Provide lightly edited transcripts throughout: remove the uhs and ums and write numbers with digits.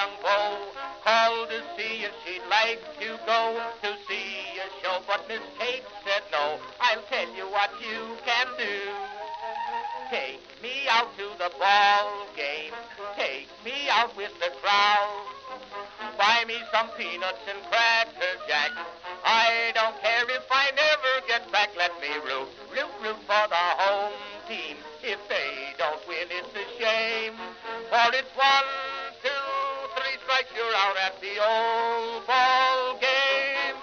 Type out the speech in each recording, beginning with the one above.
young beau called to see if she'd like to go to see a show, but Miss Kate said no. I'll tell you what you can do. Take me out to the ball game. Take me out with the crowd. Buy me some peanuts and cracker jack. I don't care if I never get back. Let me root for the home team. If they don't win, it's a shame. For it's 1, 2, 3 strikes, you're out at the old ball game.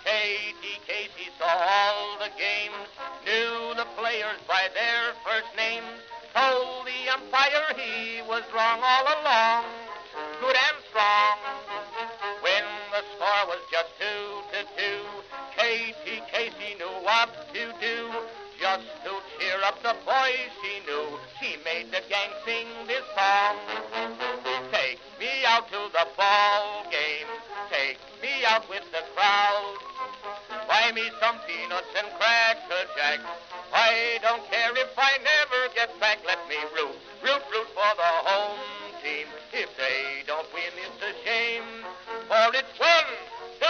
Katie Casey saw all the games, knew the players by their first names, told the umpire he was wrong all along, good and strong. When the score was just 2-2, Katie Casey knew what to do. Just to cheer up the boys she knew, she made the gang sing this song. Take me out to the ball game, take me out with the crowd. Buy me some peanuts and cracker jack. I don't care if I never get back. Let me root for the home team. If they don't win, it's a shame. For it's 1, 2,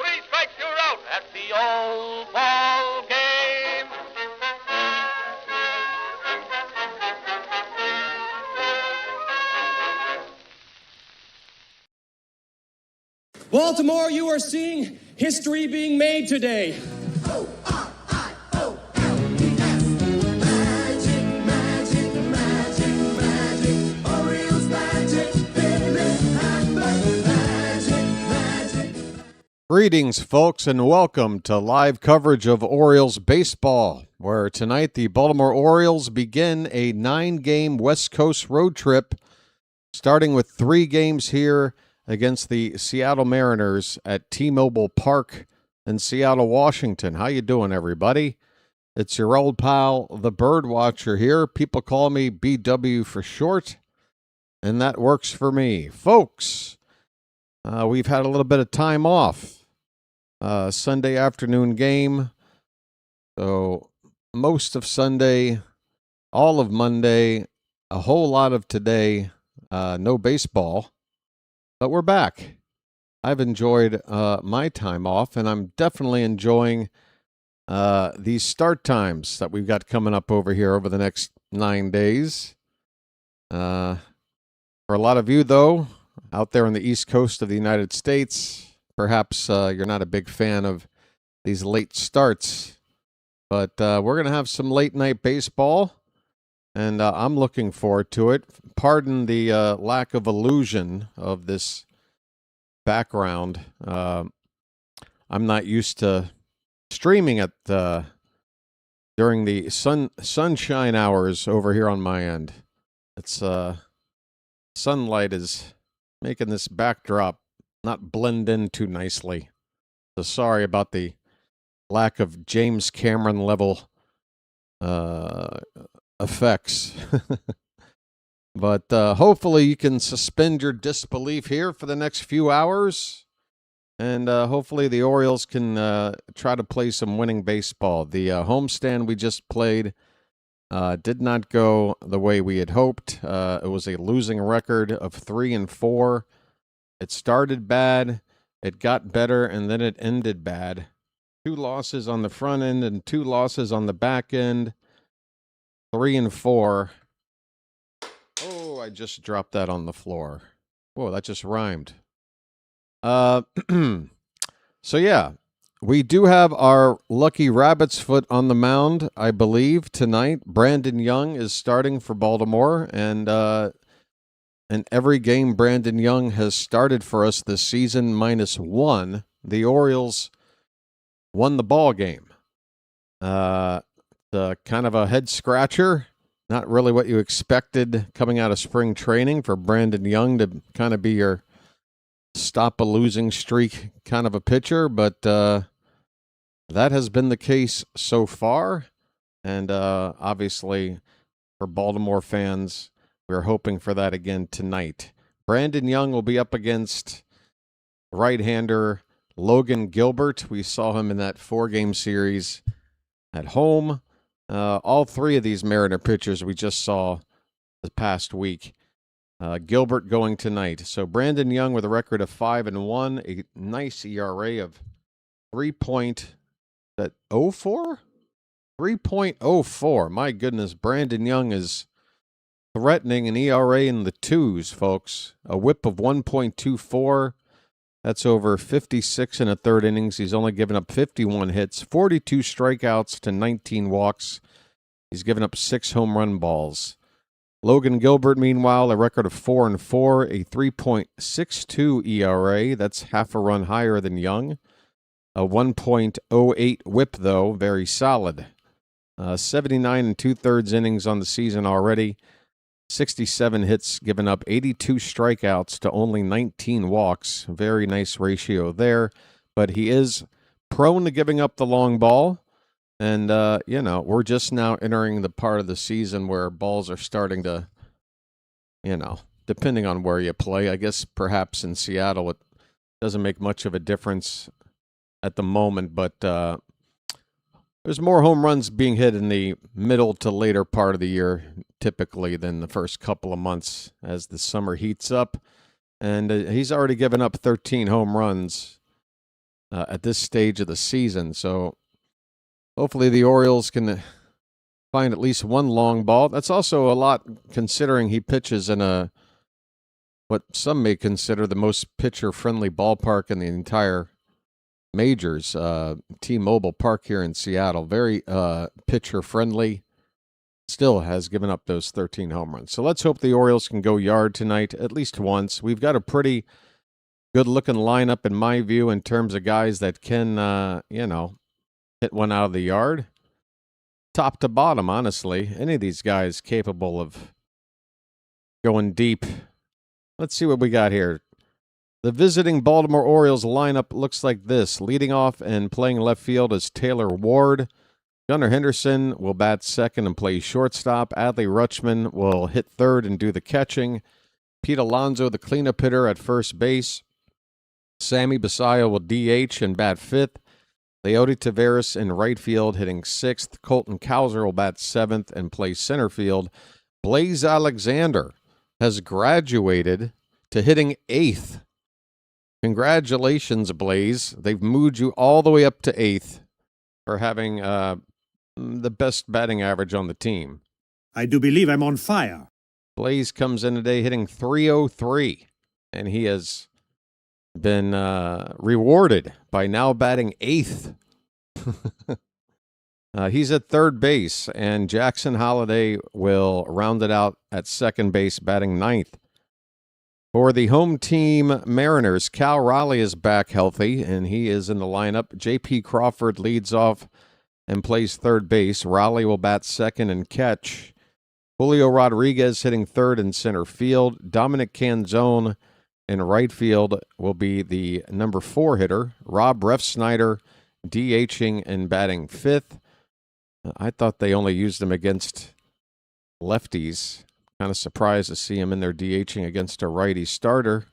3 strikes, you're out at the old ball game. Baltimore, you are seeing history being made today. O-R-I-O-L-E-S. Magic, magic, magic, magic. Orioles magic, Phillies magic. Greetings, folks, and welcome to live coverage of Orioles baseball, where tonight the Baltimore Orioles begin a 9-game West Coast road trip, starting with 3 games here against the Seattle Mariners at T-Mobile Park in Seattle, Washington. How you doing, everybody? It's your old pal, the BirdWatcher here. People call me BW for short, and that works for me. Folks, we've had a little bit of time off. Sunday afternoon game. So most of Sunday, all of Monday, a whole lot of today, no baseball. But we're back. I've enjoyed my time off, and I'm definitely enjoying these start times that we've got coming up over here over the next 9 days. For a lot of you, though, out there on the East Coast of the United States, perhaps you're not a big fan of these late starts, but we're going to have some late-night baseball, and I'm looking forward to it. Pardon the lack of illusion of this background. I'm not used to streaming at during the sunshine hours over here on my end. It's sunlight is making this backdrop not blend in too nicely. So sorry about the lack of James Cameron level effects. But hopefully you can suspend your disbelief here for the next few hours. And hopefully the Orioles can try to play some winning baseball. The homestand we just played did not go the way we had hoped. It was a losing record of 3-4. It started bad, it got better, and then it ended bad. 2 losses on the front end and 2 losses on the back end. 3-4. Oh, I just dropped that on the floor. Whoa, that just rhymed. So yeah, we do have our lucky rabbit's foot on the mound, I believe, tonight. Brandon Young is starting for Baltimore, and every game Brandon Young has started for us this season -1, the Orioles won the ball game. The kind of a head scratcher. Not really what you expected coming out of spring training for Brandon Young to kind of be your stop a losing streak kind of a pitcher, but that has been the case so far. And obviously for Baltimore fans, we're hoping for that again tonight. Brandon Young will be up against right-hander Logan Gilbert. We saw him in that 4-game series at home. All three of these Mariner pitchers we just saw the past week. Gilbert going tonight. So Brandon Young with a record of 5-1, a nice ERA of 3.04? 3.04. My goodness, Brandon Young is threatening an ERA in the twos, folks. A whip of 1.24. That's over 56 and a third innings. He's only given up 51 hits, 42 strikeouts to 19 walks. He's given up 6 home run balls. Logan Gilbert, meanwhile, a record of 4-4, a 3.62 ERA. That's half a run higher than Young. A 1.08 whip, though, very solid. 79 and two-thirds innings on the season already. 67 hits given up, 82 strikeouts to only 19 walks. Very nice ratio there. But he is prone to giving up the long ball. And, we're just now entering the part of the season where balls are starting to, depending on where you play. I guess perhaps in Seattle it doesn't make much of a difference at the moment, but there's more home runs being hit in the middle to later part of the year typically than the first couple of months as the summer heats up. And he's already given up 13 home runs at this stage of the season. So hopefully the Orioles can find at least one long ball. That's also a lot considering he pitches in what some may consider the most pitcher-friendly ballpark in the entire majors, T-Mobile Park here in Seattle. Very pitcher-friendly. Still has given up those 13 home runs. So let's hope the Orioles can go yard tonight at least once. We've got a pretty good-looking lineup in my view in terms of guys that can, hit one out of the yard. Top to bottom, honestly. Any of these guys capable of going deep. Let's see what we got here. The visiting Baltimore Orioles lineup looks like this. Leading off and playing left field is Taylor Ward. Gunnar Henderson will bat second and play shortstop. Adley Rutschman will hit third and do the catching. Pete Alonso, the cleanup hitter, at first base. Sammy Basayo will DH and bat fifth. Leody Taveras in right field hitting sixth. Colton Cowser will bat seventh and play center field. Blaze Alexander has graduated to hitting eighth. Congratulations, Blaze. They've moved you all the way up to eighth for having the best batting average on the team. I do believe I'm on fire. Blaze comes in today hitting .303, and he has been rewarded by now batting eighth. He's at third base, and Jackson Holliday will round it out at second base, batting ninth. For the home team Mariners, Cal Raleigh is back healthy, and he is in the lineup. J.P. Crawford leads off and plays third base. Raleigh will bat second and catch. Julio Rodriguez hitting third and center field. Dominic Canzone in right field will be the number 4 hitter. Rob Refsnyder DHing and batting fifth. I thought they only used him against lefties. Kind of surprised to see him in there DHing against a righty starter.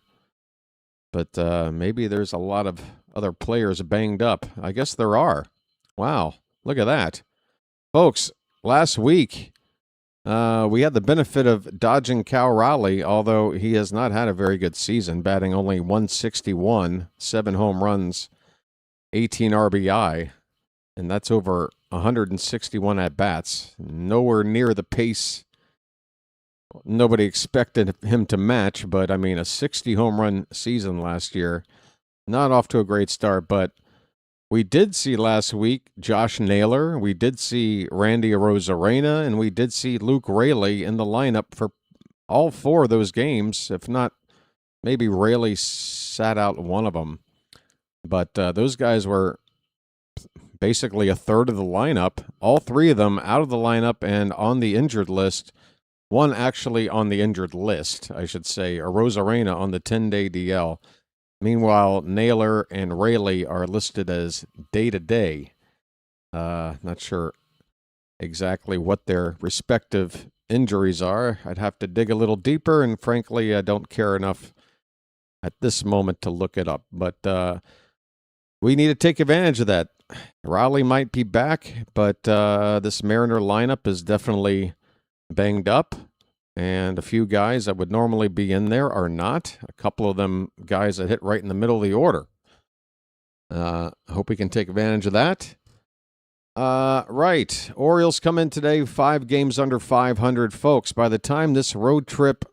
But maybe there's a lot of other players banged up. I guess there are. Wow, look at that. Folks, last week we had the benefit of dodging Cal Raleigh, although he has not had a very good season, batting only .161, 7 home runs, 18 RBI, and that's over 161 at-bats. Nowhere near the pace nobody expected him to match, but I mean, a 60 home run season last year. Not off to a great start, but we did see last week Josh Naylor, we did see Randy Arozarena, and we did see Luke Raley in the lineup for all 4 of those games. If not, maybe Raley sat out one of them. But those guys were basically a third of the lineup. All 3 of them out of the lineup and on the injured list. One actually on the injured list, I should say. Arozarena on the 10-day DL. Meanwhile, Naylor and Raley are listed as day-to-day. Not sure exactly what their respective injuries are. I'd have to dig a little deeper, and frankly, I don't care enough at this moment to look it up. But we need to take advantage of that Raleigh might be back, but this Mariner lineup is definitely banged up. And a few guys that would normally be in there are not. A couple of them guys that hit right in the middle of the order. Hope we can take advantage of that. Right. Orioles come in today, 5 games under 500. Folks, by the time this road trip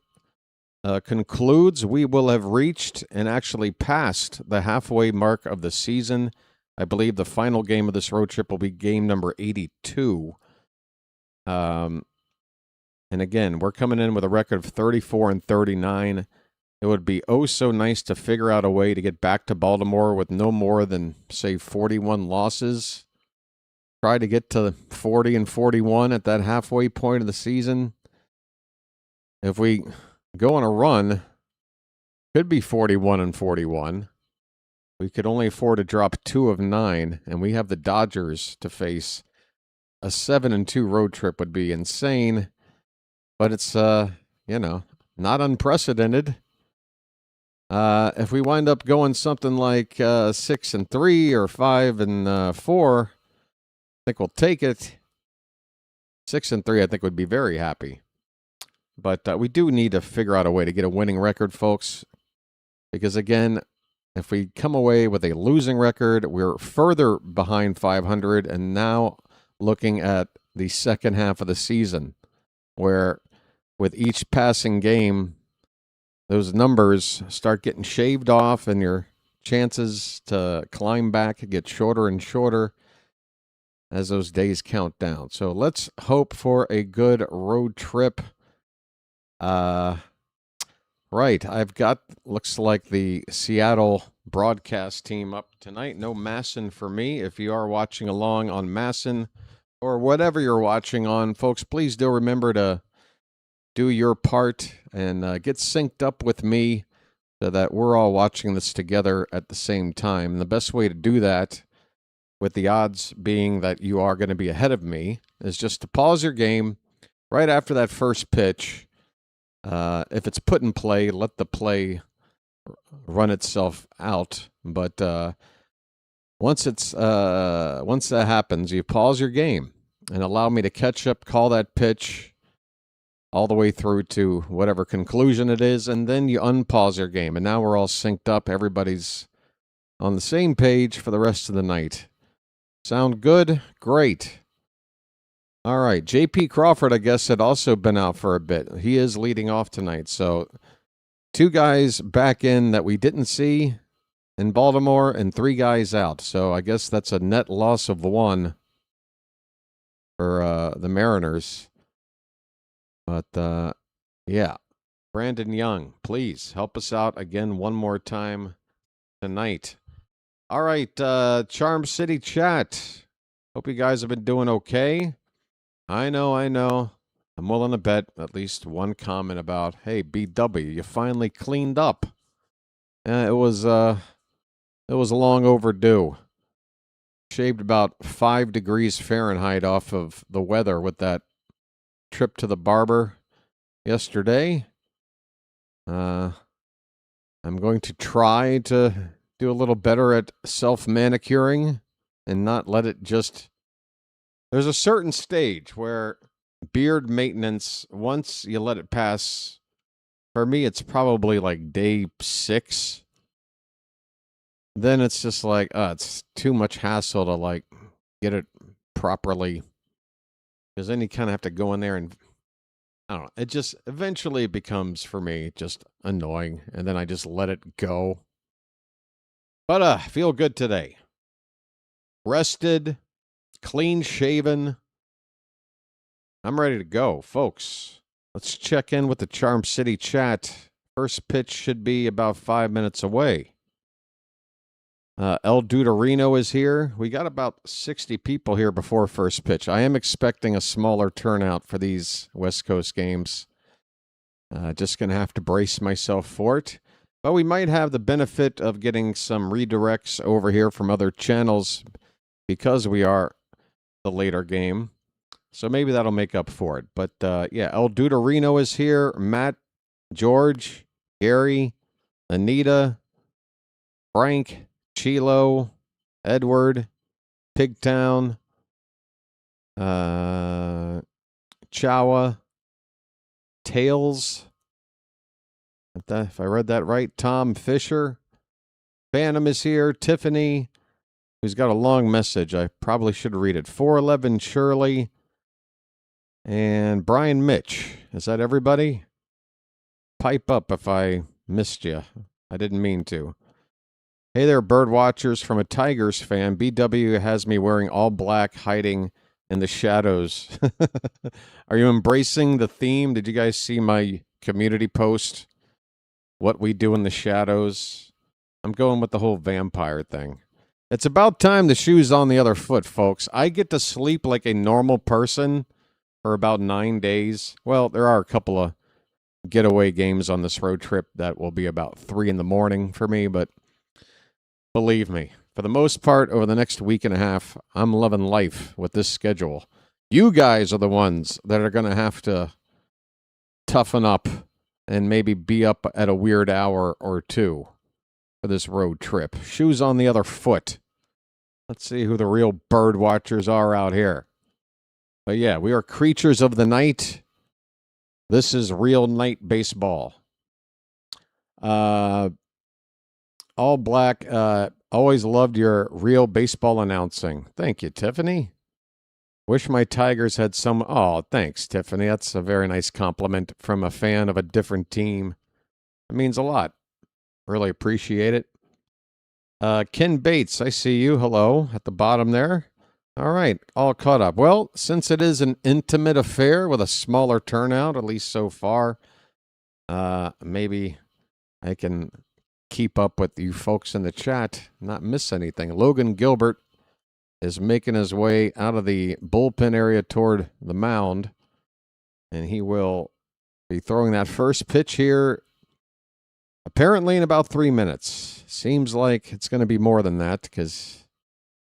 concludes, we will have reached and actually passed the halfway mark of the season. I believe the final game of this road trip will be game number 82. And again, we're coming in with a record of 34-39. It would be oh so nice to figure out a way to get back to Baltimore with no more than, say, 41 losses. Try to get to 40-41 at that halfway point of the season. If we go on a run, could be 41-41. We could only afford to drop 2 of 9, and we have the Dodgers to face. A 7-2 road trip would be insane. But it's, not unprecedented. If we wind up going something like 6-3 or 5-4, I think we'll take it. 6-3, I think, would be very happy. But we do need to figure out a way to get a winning record, folks. Because, again, if we come away with a losing record, we're further behind 500 and now looking at the second half of the season where with each passing game, those numbers start getting shaved off and your chances to climb back get shorter and shorter as those days count down. So let's hope for a good road trip. Right, I've got, looks like the Seattle broadcast team up tonight. No Masson for me. If you are watching along on Masson or whatever you're watching on, folks, please do remember to do your part and get synced up with me so that we're all watching this together at the same time. And the best way to do that, with the odds being that you are going to be ahead of me, is just to pause your game right after that first pitch. If it's put in play, let the play run itself out. But once that happens, you pause your game and allow me to catch up, call that pitch all the way through to whatever conclusion it is, and then you unpause your game. And now we're all synced up. Everybody's on the same page for the rest of the night. Sound good? Great. All right. J.P. Crawford, I guess, had also been out for a bit. He is leading off tonight. So 2 guys back in that we didn't see in Baltimore and 3 guys out. So I guess that's a net loss of 1 for the Mariners. But, yeah, Brandon Young, please help us out again one more time tonight. All right, Charm City chat. Hope you guys have been doing okay. I know. I'm willing to bet at least one comment about, hey, BW, you finally cleaned up. It was long overdue. Shaved about 5 degrees Fahrenheit off of the weather with that trip to the barber yesterday. I'm going to try to do a little better at self-manicuring and not let it just... There's a certain stage where beard maintenance, once you let it pass, for me it's probably like day 6. Then it's just like, it's too much hassle to like get it properly. Because then you kind of have to go in there and, I don't know, it just eventually becomes, for me, just annoying. And then I just let it go. But I feel good today. Rested, clean shaven. I'm ready to go, folks. Let's check in with the Charm City chat. First pitch should be about 5 minutes away. El Duderino is here. We got about 60 people here before first pitch. I am expecting a smaller turnout for these West Coast games. Just going to have to brace myself for it. But we might have the benefit of getting some redirects over here from other channels because we are the later game. So maybe that'll make up for it. But, yeah, El Duderino is here. Matt, George, Gary, Anita, Frank, Chilo, Edward, Pigtown, Chowa, Tails, if I read that right, Tom Fisher, Phantom is here, Tiffany, who's got a long message. I probably should read it. 411 Shirley, and Brian Mitch. Is that everybody? Pipe up if I missed you. I didn't mean to. Hey there, bird watchers. From a Tigers fan, BW has me wearing all black, hiding in the shadows. Are you embracing the theme? Did you guys see my community post? What we do in the shadows? I'm going with the whole vampire thing. It's about time the shoe's on the other foot, folks. I get to sleep like a normal person for about 9 days. Well, there are a couple of getaway games on this road trip that will be about 3 in the morning for me, but believe me, for the most part, over the next week and a half, I'm loving life with this schedule. You guys are the ones that are going to have to toughen up and maybe be up at a weird hour or two for this road trip. Shoes on the other foot. Let's see who the real bird watchers are out here. But yeah, we are creatures of the night. This is real night baseball. All black. Always loved your real baseball announcing. Thank you, Tiffany. Wish my Tigers had some. Oh, thanks, Tiffany. That's a very nice compliment from a fan of a different team. It means a lot. Really appreciate it. Ken Bates, I see you. Hello, at the bottom there. All right, all caught up. Well, since it is an intimate affair with a smaller turnout, at least so far, maybe I can keep up with you folks in the chat, not miss anything. Logan Gilbert is making his way out of the bullpen area toward the mound, and he will be throwing that first pitch here apparently in about 3 minutes. Seems like it's going to be more than that because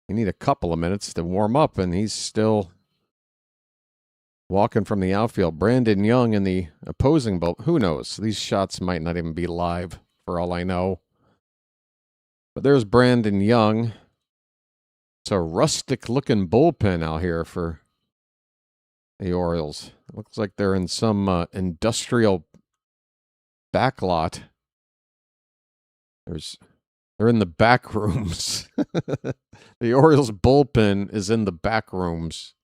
you need a couple of minutes to warm up, and he's still walking from the outfield. Brandon Young in the opposing bullpen. Who knows? These shots might not even be live for all I know. But there's Brandon Young. It's a rustic-looking bullpen out here for the Orioles. It looks like they're in some industrial backlot. They're in the back rooms. The Orioles bullpen is in the back rooms.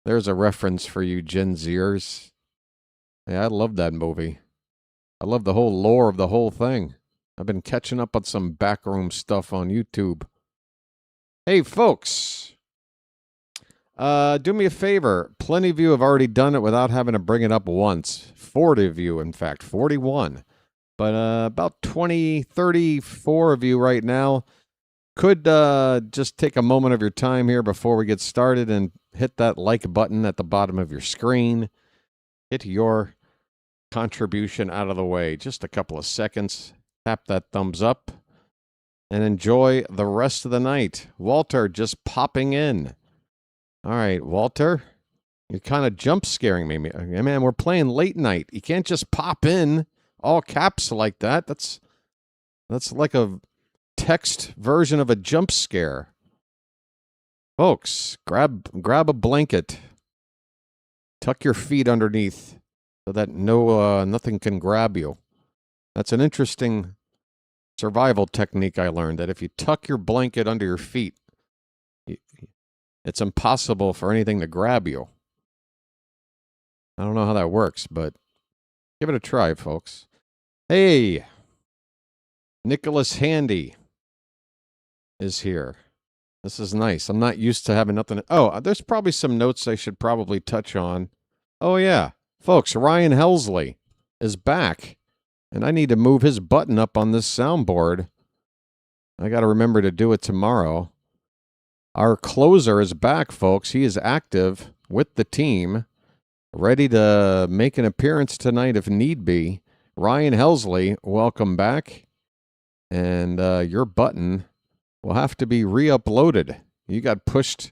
There's a reference for you Gen Zers. Yeah, I love that movie. I love the whole lore of the whole thing. I've been catching up on some backroom stuff on YouTube. Hey, folks. Do me a favor. Plenty of you have already done it without having to bring it up once. 40 of you, in fact. 41. But about 20, 34 of you right now could just take a moment of your time here before we get started and hit that like button at the bottom of your screen. Hit your contribution out of the way. Just a couple of seconds. Tap that thumbs up and enjoy the rest of the night. Walter just popping in. All right, Walter, you're kind of jump scaring me. Man, we're playing late night. You can't just pop in all caps like that. That's like a text version of a jump scare. Folks, grab a blanket. Tuck your feet underneath so that nothing can grab you. That's an interesting survival technique I learned, that if you tuck your blanket under your feet, it's impossible for anything to grab you. I don't know how that works, but give it a try, folks. Hey, Nicholas Handy is here. This is nice. I'm not used to having nothing. Oh, there's probably some notes I should probably touch on. Oh, yeah. Folks, Ryan Helsley is back, and I need to move his button up on this soundboard. I got to remember to do it tomorrow. Our closer is back, folks. He is active with the team, ready to make an appearance tonight if need be. Ryan Helsley, welcome back. And your button will have to be re-uploaded. You got pushed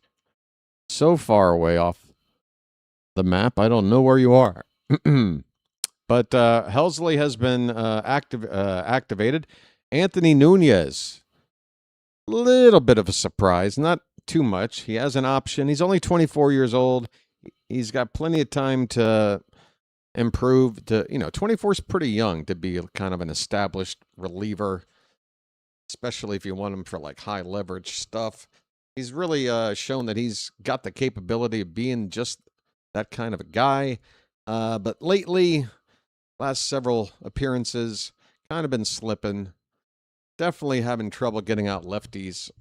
so far away off the map. I don't know where you are. But Helsley has been activated. Anthony Nunez, little bit of a surprise. Not too much. He has an option. He's only 24 years old. He's got plenty of time to improve. 24 is pretty young to be kind of an established reliever, especially if you want him for like high leverage stuff. He's really shown that he's got the capability of being just that kind of a guy. But lately, last several appearances, kind of been slipping. Definitely having trouble getting out lefties.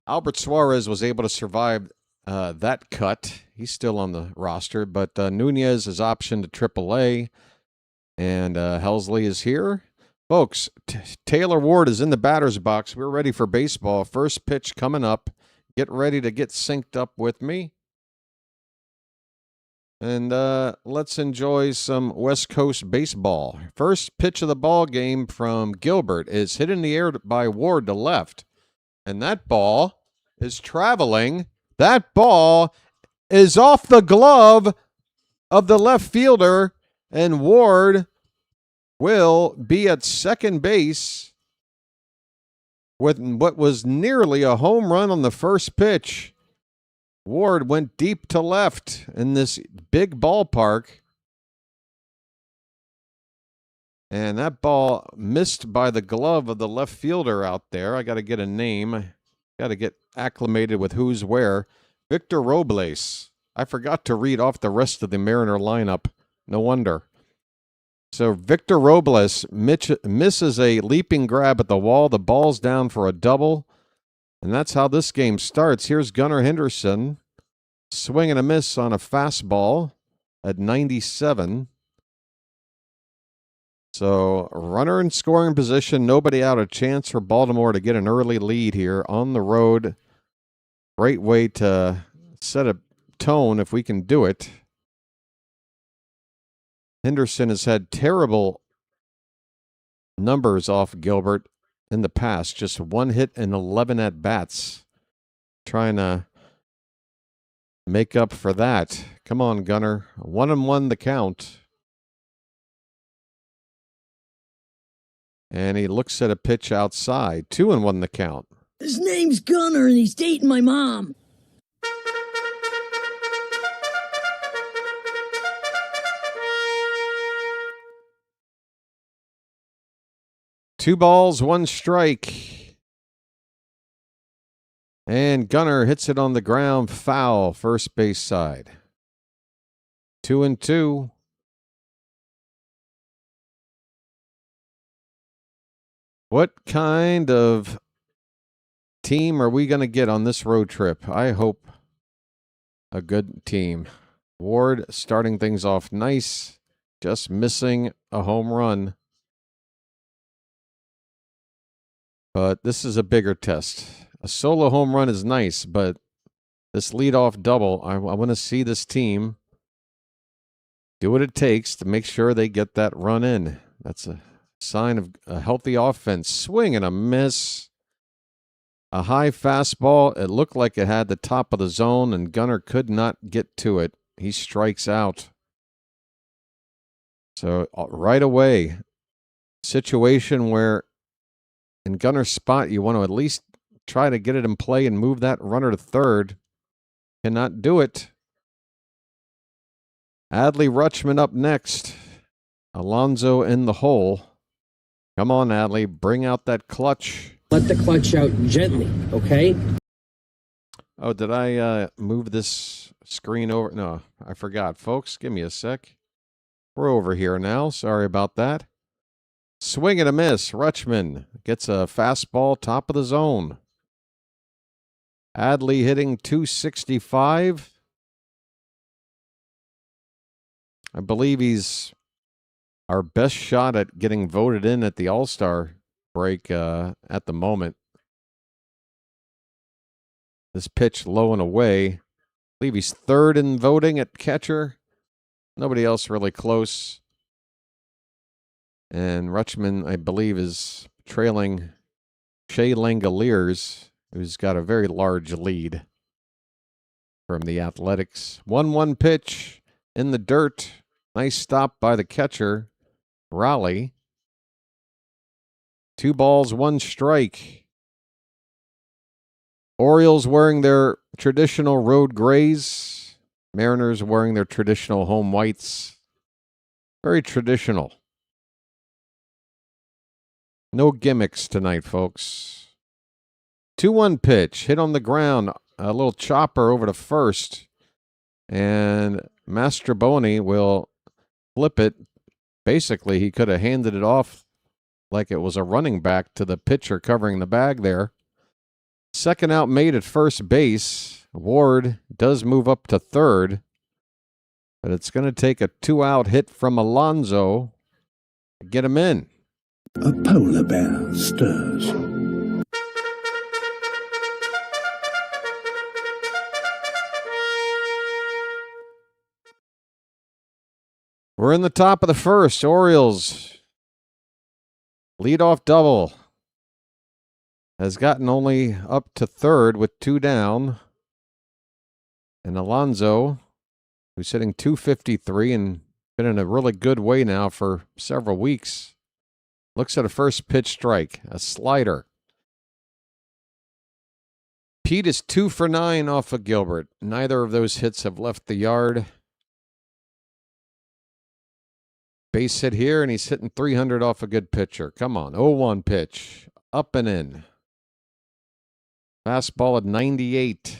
Albert Suarez was able to survive that cut. He's still on the roster, but Nunez is optioned to AAA, and Helsley is here. Folks, Taylor Ward is in the batter's box. We're ready for baseball. First pitch coming up. Get ready to get synced up with me. And let's enjoy some West Coast baseball. First pitch of the ball game from Gilbert is hit in the air by Ward to left. And that ball is traveling. That ball is off the glove of the left fielder. And Ward will be at second base with what was nearly a home run on the first pitch. Ward went deep to left in this big ballpark. And that ball missed by the glove of the left fielder out there. I got to get a name. I got to get acclimated with who's where. Victor Robles. I forgot to read off the rest of the Mariner lineup. No wonder. So Victor Robles misses a leaping grab at the wall. The ball's down for a double. And that's how this game starts. Here's Gunnar Henderson. Swing and a miss on a fastball at 97. So runner in scoring position. Nobody out. A chance for Baltimore to get an early lead here on the road. Great way to set a tone if we can do it. Henderson has had terrible numbers off Gilbert in the past. Just one hit and 11 at-bats. Trying to make up for that. Come on, Gunner. 1-1 the count. And he looks at a pitch outside. 2-1 the count. His name's Gunner and he's dating my mom. Two balls, one strike. And Gunner hits it on the ground, foul, first base side. 2-2. What kind of team are we going to get on this road trip? I hope a good team. Ward starting things off nice, just missing a home run. But this is a bigger test. A solo home run is nice, but this leadoff double, I want to see this team do what it takes to make sure they get that run in. That's a sign of a healthy offense. Swing and a miss. A high fastball. It looked like it had the top of the zone, and Gunner could not get to it. He strikes out. So right away, situation where in Gunner's spot, you want to at least try to get it in play and move that runner to third. Cannot do it. Adley Rutschman up next. Alonso in the hole. Come on, Adley. Bring out that clutch. Let the clutch out gently, okay? Oh, did I move this screen over? No, I forgot. Folks, give me a sec. We're over here now. Sorry about that. Swing and a miss. Rutschman gets a fastball top of the zone. Adley hitting .265. I believe he's our best shot at getting voted in at the All-Star break at the moment. This pitch low and away. I believe he's third in voting at catcher. Nobody else really close. And Rutschman, I believe, is trailing Shea Langoliers, who's got a very large lead from the Athletics. 1-1 pitch in the dirt. Nice stop by the catcher, Raleigh. 2 balls, 1 strike. Orioles wearing their traditional road grays. Mariners wearing their traditional home whites. Very traditional. No gimmicks tonight, folks. 2-1 pitch. Hit on the ground. A little chopper over to first. And Mastroboni will flip it. Basically, he could have handed it off like it was a running back to the pitcher covering the bag there. Second out made at first base. Ward does move up to third. But it's going to take a 2-out hit from Alonso to get him in. A polar bear stirs. We're in the top of the first. Orioles leadoff double has gotten only up to third with 2 down. And Alonso, who's hitting .253 and been in a really good way now for several weeks, looks at a first pitch strike, a slider. Pete is 2 for 9 off of Gilbert. Neither of those hits have left the yard. Base hit here, and he's hitting 300 off a good pitcher. Come on, 0-1 pitch. Up and in. Fastball at 98.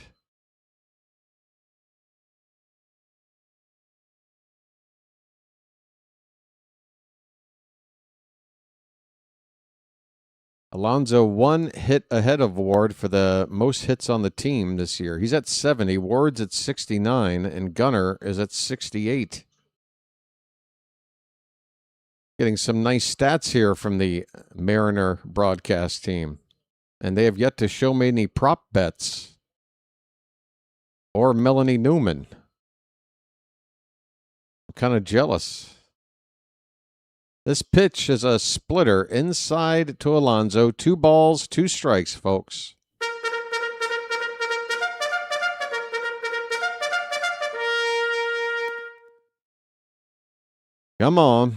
Alonso 1 hit ahead of Ward for the most hits on the team this year. He's at 70. Ward's at 69, and Gunnar is at 68. Getting some nice stats here from the Mariner broadcast team. And they have yet to show me any prop bets. Or Melanie Newman. I'm kind of jealous. This pitch is a splitter inside to Alonso. 2 balls, 2 strikes, folks. Come on.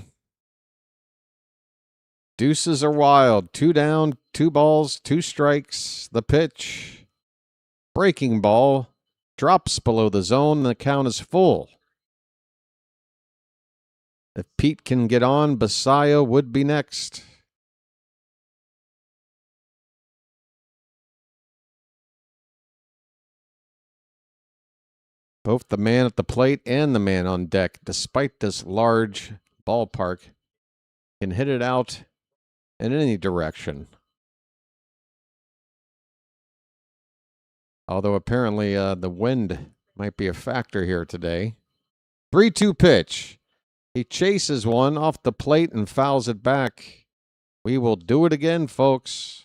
Deuces are wild. 2 down, 2 balls, 2 strikes. The pitch. Breaking ball. Drops below the zone. The count is full. If Pete can get on, Basayo would be next. Both the man at the plate and the man on deck, despite this large ballpark, can hit it out in any direction. Although apparently the wind might be a factor here today. 3-2 pitch. He chases one off the plate and fouls it back. We will do it again, folks.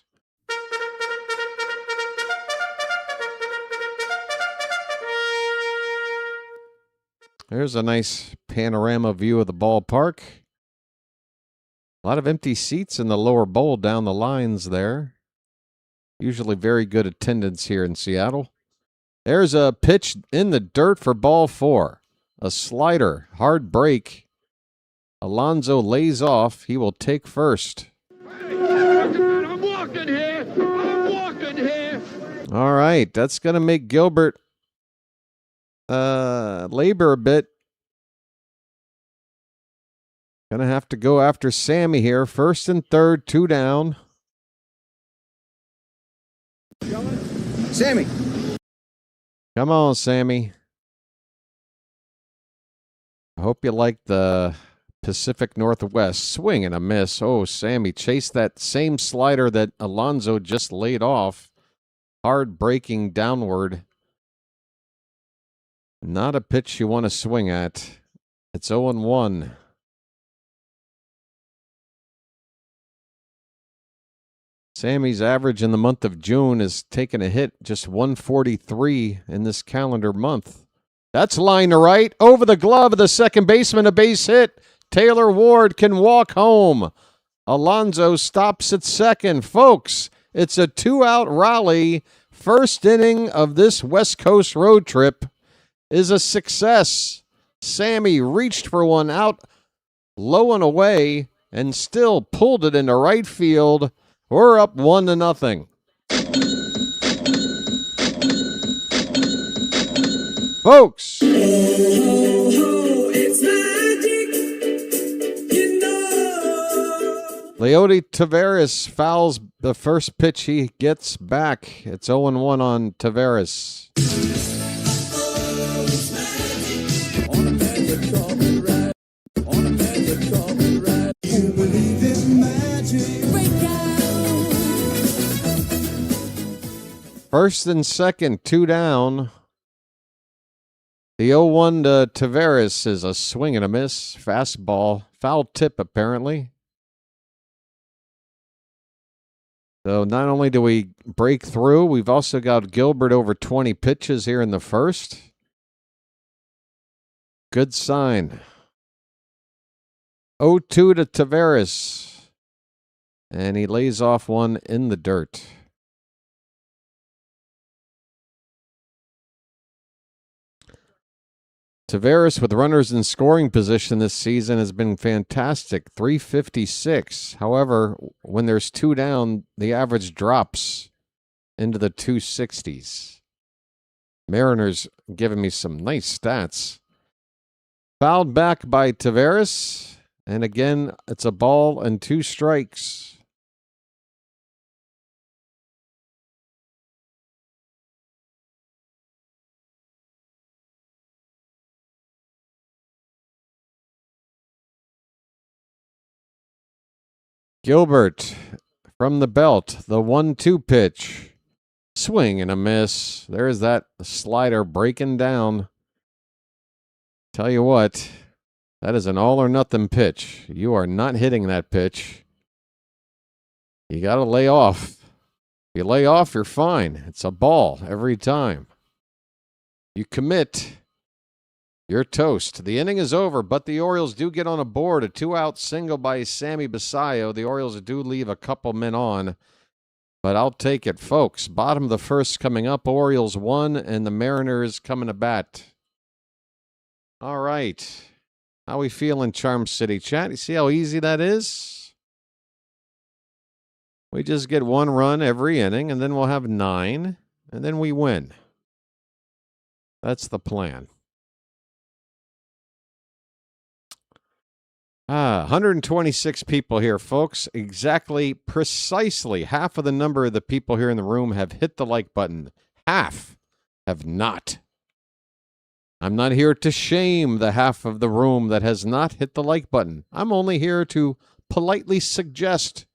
There's a nice panorama view of the ballpark. A lot of empty seats in the lower bowl down the lines there. Usually very good attendance here in Seattle. There's a pitch in the dirt for ball 4. A slider, hard break. Alonso lays off. He will take first. I'm walking here. I'm walking here. All right, that's going to make Gilbert labor a bit. Going to have to go after Sammy here. First and third, 2 down. Sammy. Come on, Sammy. I hope you like the Pacific Northwest. Swing and a miss. Oh, Sammy chased that same slider that Alonso just laid off. Hard breaking downward. Not a pitch you want to swing at. It's 0-1. Sammy's average in the month of June is taking a hit, just 143 in this calendar month. That's line to right. Over the glove of the second baseman, a base hit. Taylor Ward can walk home. Alonso stops at second. Folks, it's a 2-out rally. First inning of this West Coast road trip is a success. Sammy reached for one out, low and away, and still pulled it into right field. We're up 1-0. Folks. It's magic, you know. Leody Taveras fouls the first pitch he gets back. It's 0-1 on Taveras. On a magic carpet ride. On a magic carpet ride. You believe in magic. First and second, 2 down. The 0-1 to Taveras is a swing and a miss. Fastball. Foul tip, apparently. So not only do we break through, we've also got Gilbert over 20 pitches here in the first. Good sign. 0-2 to Taveras. And he lays off one in the dirt. Taveras with runners in scoring position this season has been fantastic, 356. However, when there's 2 down, the average drops into the 260s. Mariners giving me some nice stats. Fouled back by Taveras, and again, it's a ball and 2 strikes. Gilbert from the belt, the 1-2 pitch. Swing and a miss. There's that slider breaking down. Tell you what, that is an all or nothing pitch. You are not hitting that pitch. You got to lay off. If you lay off, you're fine. It's a ball every time. You commit, you're toast. The inning is over, but the Orioles do get on a board. A 2-out single by Sammy Basayo. The Orioles do leave a couple men on, but I'll take it, folks. Bottom of the first coming up. Orioles 1 and the Mariners coming to bat. All right. How we feeling, Charm City chat? You see how easy that is? We just get 1 run every inning, and then we'll have 9, and then we win. That's the plan. 126 people here, folks. Exactly, precisely half of the number of the people here in the room have hit the like button. Half have not. I'm not here to shame the half of the room that has not hit the like button. I'm only here to politely suggest,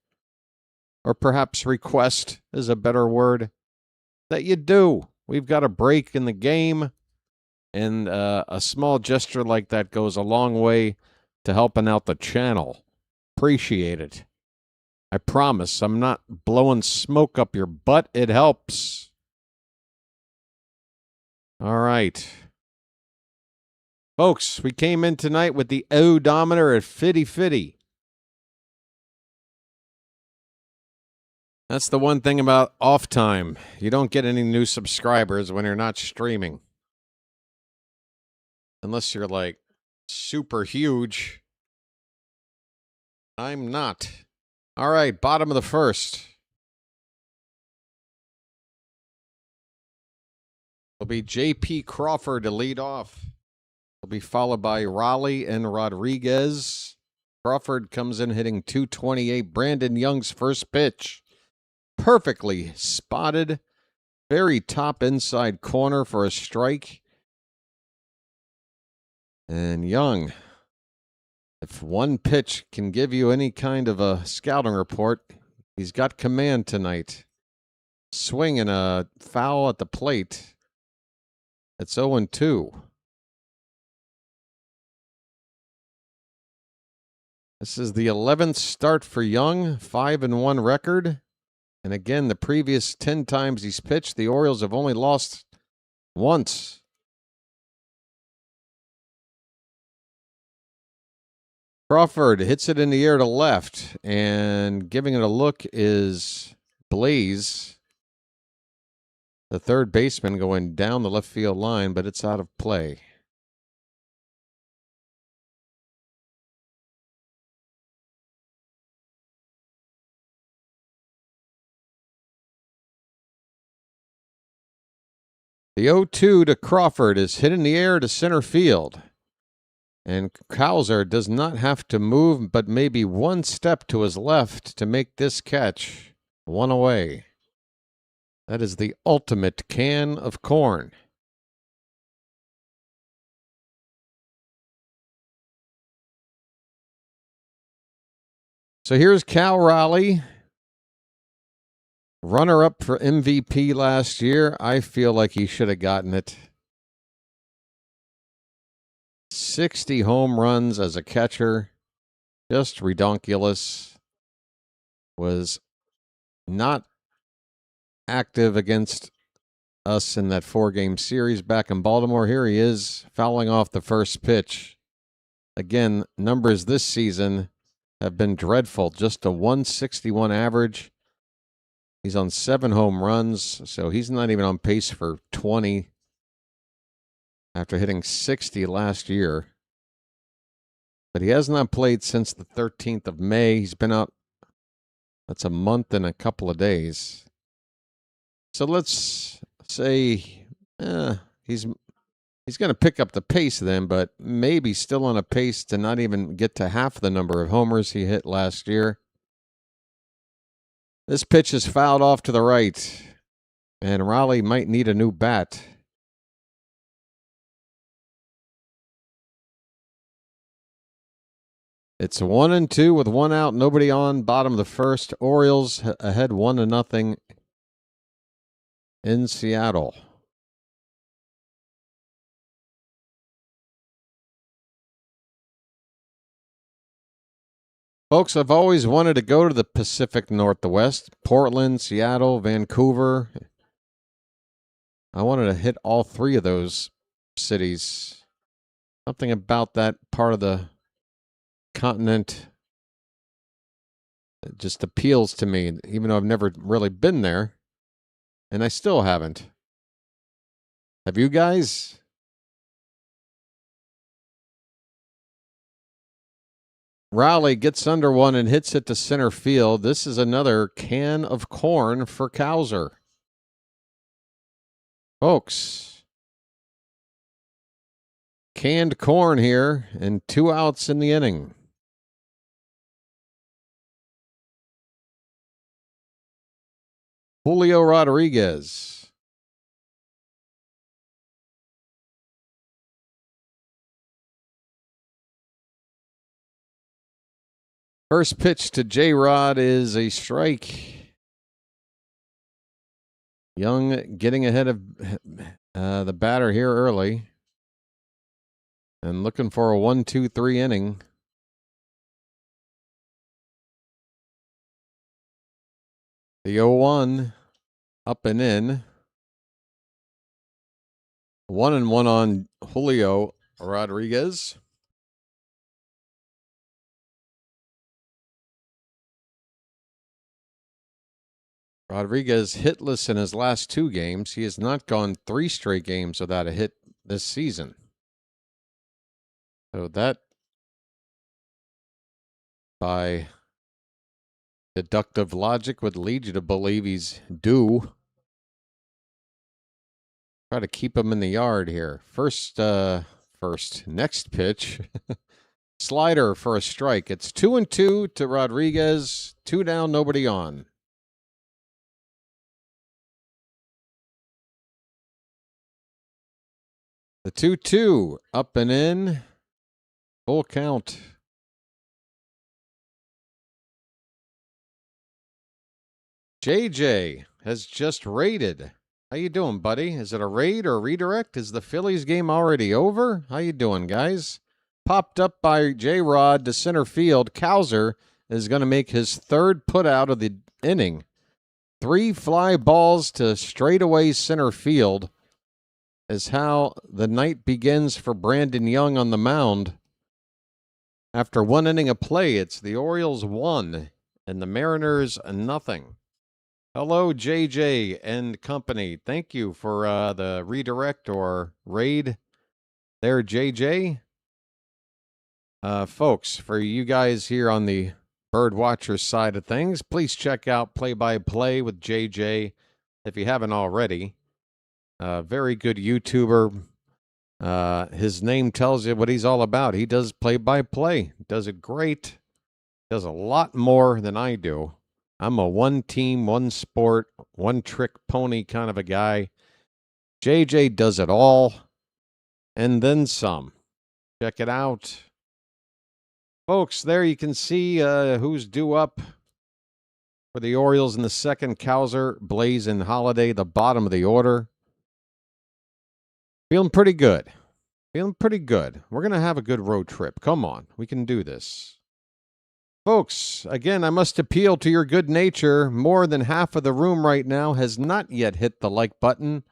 or perhaps request is a better word, that you do. We've got a break in the game, and a small gesture like that goes a long way to helping out the channel. Appreciate it. I promise I'm not blowing smoke up your butt. It helps. All right. Folks, we came in tonight with the odometer at 50-50. That's the one thing about off time. You don't get any new subscribers when you're not streaming. Unless you're like super huge. I'm not. All right, bottom of the first. It'll be J.P. Crawford to lead off. Will be followed by Raleigh and Rodriguez. Crawford comes in hitting .228. Brandon Young's first pitch. Perfectly spotted. Very top inside corner for a strike. And Young, if one pitch can give you any kind of a scouting report, he's got command tonight. Swing and a foul at the plate. It's 0-2. This is the 11th start for Young, 5-1 record. And again, the previous 10 times he's pitched, the Orioles have only lost once. Crawford hits it in the air to left, and giving it a look is Blaze, the third baseman, going down the left field line, but it's out of play. The 0-2 to Crawford is hit in the air to center field. And Cowser does not have to move but maybe one step to his left to make this catch. One away. That is the ultimate can of corn. So here's Cal Raleigh, runner-up for MVP last year. I feel like he should have gotten it. 60 home runs as a catcher. Just redonkulous. Was not active against us in that 4-game series back in Baltimore. Here he is, fouling off the first pitch. Again, numbers this season have been dreadful. Just a 161 average. He's on 7 home runs, so he's not even on pace for 20 after hitting 60 last year. But he has not played since the 13th of May. He's been out, that's a month and a couple of days. So let's say he's going to pick up the pace then, but maybe still on a pace to not even get to half the number of homers he hit last year. This pitch is fouled off to the right, and Raleigh might need a new bat. It's 1-2 with 1 out, nobody on, bottom of the first. Orioles ahead 1-0 in Seattle. Folks, I've always wanted to go to the Pacific Northwest, Portland, Seattle, Vancouver. I wanted to hit all 3 of those cities. Something about that part of the continent just appeals to me, even though I've never really been there, and I still haven't. Have you guys? Raleigh gets under one and hits it to center field. This is another can of corn for Cowser. Folks, canned corn here and 2 outs in the inning. Julio Rodriguez. First pitch to J-Rod is a strike. Young getting ahead of the batter here early. And looking for a 1-2-3 inning. The 0-1 up and in. 1-1 on Julio Rodriguez. Rodriguez hitless in his last 2 games. He has not gone 3 straight games without a hit this season. So that, by deductive logic, would lead you to believe he's due. Try to keep him in the yard here. Next pitch. Slider for a strike. It's 2-2 to Rodriguez. 2 down, nobody on. The 2-2 up and in. Full count. JJ has just raided. How you doing, buddy? Is it a raid or a redirect? Is the Phillies game already over? How you doing, guys? Popped up by J-Rod to center field. Cowser is going to make his 3rd putout of the inning. 3 fly balls to straightaway center field is how the night begins for Brandon Young on the mound. After 1 inning of play, it's the Orioles 1 and the Mariners 0. Hello, JJ and company. Thank you for the redirect or raid there, JJ. Folks, for you guys here on the BirdWatcher side of things, please check out Play by Play with JJ if you haven't already. Very good YouTuber. His name tells you what he's all about. He does play-by-play. Does it great. Does a lot more than I do. I'm a one team, one sport, one trick pony kind of a guy. JJ does it all and then some. Check it out. Folks, there you can see who's due up for the Orioles in the second. Cowser, Blaze, and Holiday, the bottom of the order. Feeling pretty good. Feeling pretty good. We're going to have a good road trip. Come on. We can do this. Folks, again, I must appeal to your good nature. More than half of the room right now has not yet hit the like button.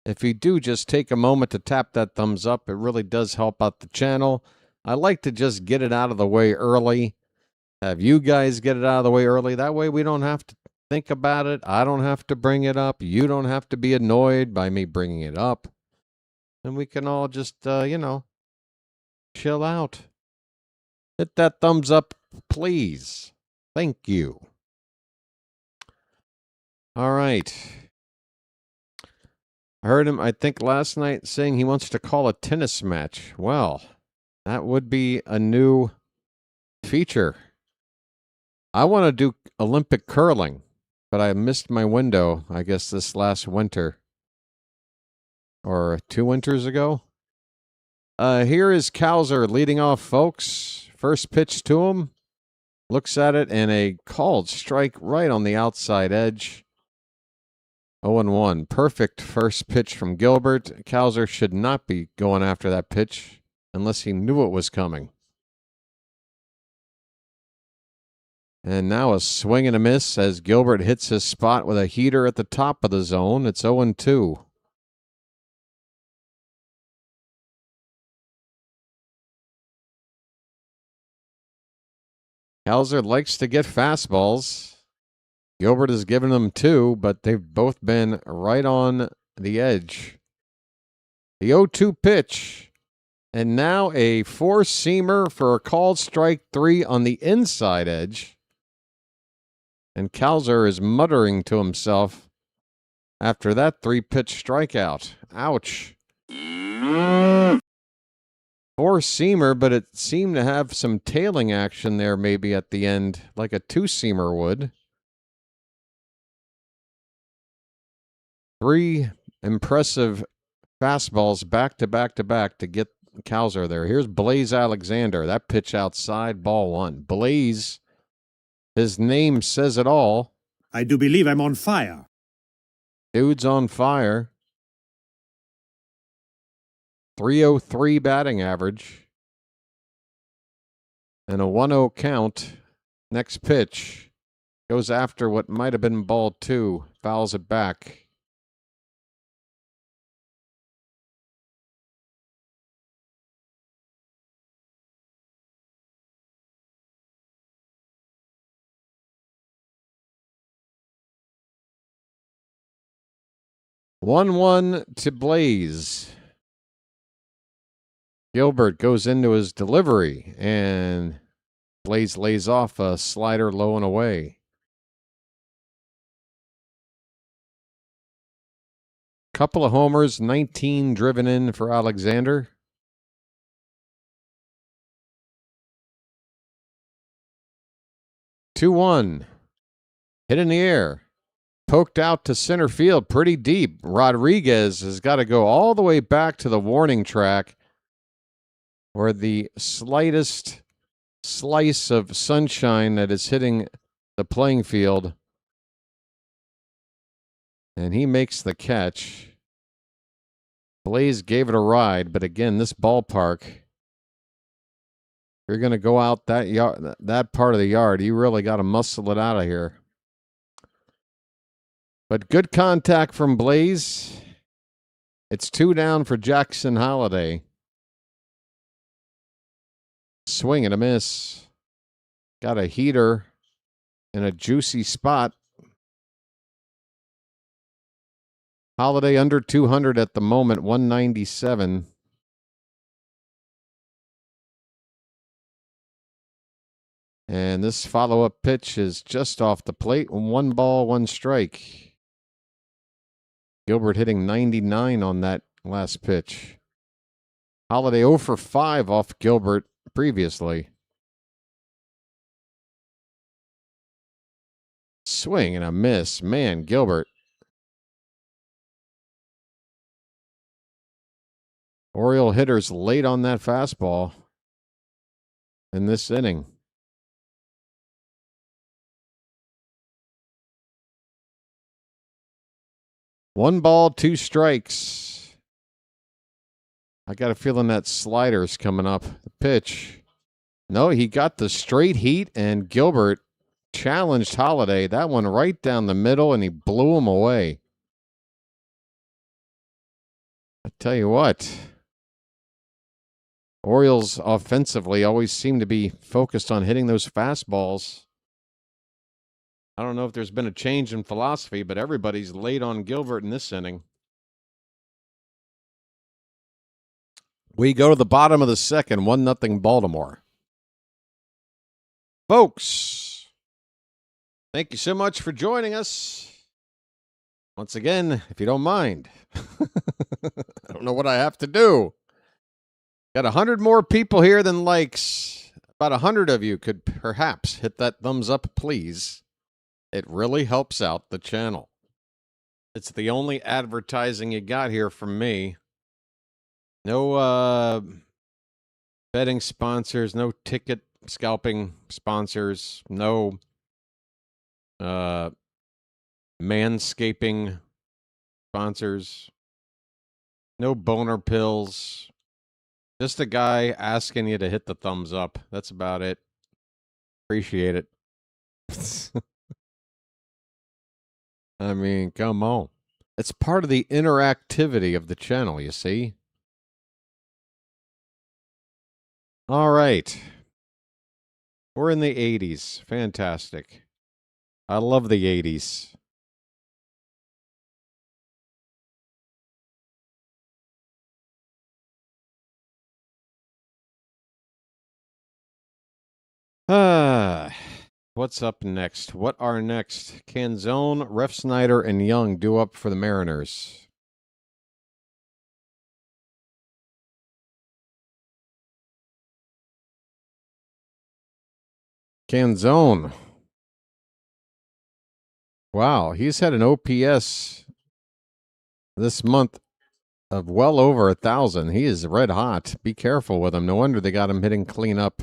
If you do, just take a moment to tap that thumbs up. It really does help out the channel. I like to just get it out of the way early. Have you guys get it out of the way early. That way we don't have to think about it. I don't have to bring it up. You don't have to be annoyed by me bringing it up. And we can all just, chill out. Hit that thumbs up, please. Thank you. All right. I heard him, I think, last night saying he wants to call a tennis match. Well, that would be a new feature. I want to do Olympic curling, but I missed my window, I guess, this last winter. Or 2 winters ago. Here is Cowser leading off, folks. First pitch to him. Looks at it, and a called strike right on the outside edge. 0-1. Perfect first pitch from Gilbert. Cowser should not be going after that pitch unless he knew it was coming. And now a swing and a miss as Gilbert hits his spot with a heater at the top of the zone. It's 0-2. Cowser likes to get fastballs. Gilbert has given them 2, but they've both been right on the edge. The 0-2 pitch. And now a 4-seamer for a called strike 3 on the inside edge. And Cowser is muttering to himself after that 3-pitch strikeout. Ouch. 4-seamer, but it seemed to have some tailing action there maybe at the end, like a 2-seamer would. 3 impressive fastballs back to back to back to get Cowser there. Here's Blaze Alexander. That pitch outside, ball 1. Blaze, his name says it all. I do believe I'm on fire. Dude's on fire. 303 batting average. And a 1-0 count. Next pitch. Goes after what might have been ball 2. Fouls it back. One to Blaze. Gilbert goes into his delivery, and Blaze lays off a slider low and away. Couple of homers, 19 driven in for Alexander. Two 2-1. Hit in the air. Poked out to center field pretty deep. Rodriguez has got to go all the way back to the warning track where the slightest slice of sunshine that is hitting the playing field. And he makes the catch. Blaze gave it a ride, but again, this ballpark, if you're going to go out that part of the yard, you really got to muscle it out of here. But good contact from Blaze. It's 2 down for Jackson Holiday. Swing and a miss. Got a heater in a juicy spot. Holiday under 200 at the moment, 197. And this follow-up pitch is just off the plate. 1 ball, 1 strike. Gilbert hitting 99 on that last pitch. Holiday 0 for 5 off Gilbert previously. Swing and a miss. Man, Gilbert. Oriole hitters late on that fastball in this inning. One ball, two strikes. I got a feeling that slider's coming up. The pitch. No, he got the straight heat, and Gilbert challenged Holiday. That one right down the middle, and he blew him away. I tell you what, Orioles offensively always seem to be focused on hitting those fastballs. I don't know if there's been a change in philosophy, but everybody's late on Gilbert in this inning. We go to the bottom of the second, 1-0 Baltimore. Folks, thank you so much for joining us. Once again, if you don't mind, I don't know what I have to do. Got 100 more people here than likes. About 100 of you could perhaps hit that thumbs up, please. It really helps out the channel. It's the only advertising you got here from me. No betting sponsors, no ticket scalping sponsors, no manscaping sponsors, no boner pills. Just a guy asking you to hit the thumbs up. That's about it. Appreciate it. I mean, come on. It's part of the interactivity of the channel, you see? All right. We're in the 80s. Fantastic. I love the 80s. What's up next? What are next? Canzone, Refsnyder, and Young due up for the Mariners. Canzone. Wow, he's had an OPS this month of well over 1,000. He is red hot. Be careful with him. No wonder they got him hitting cleanup.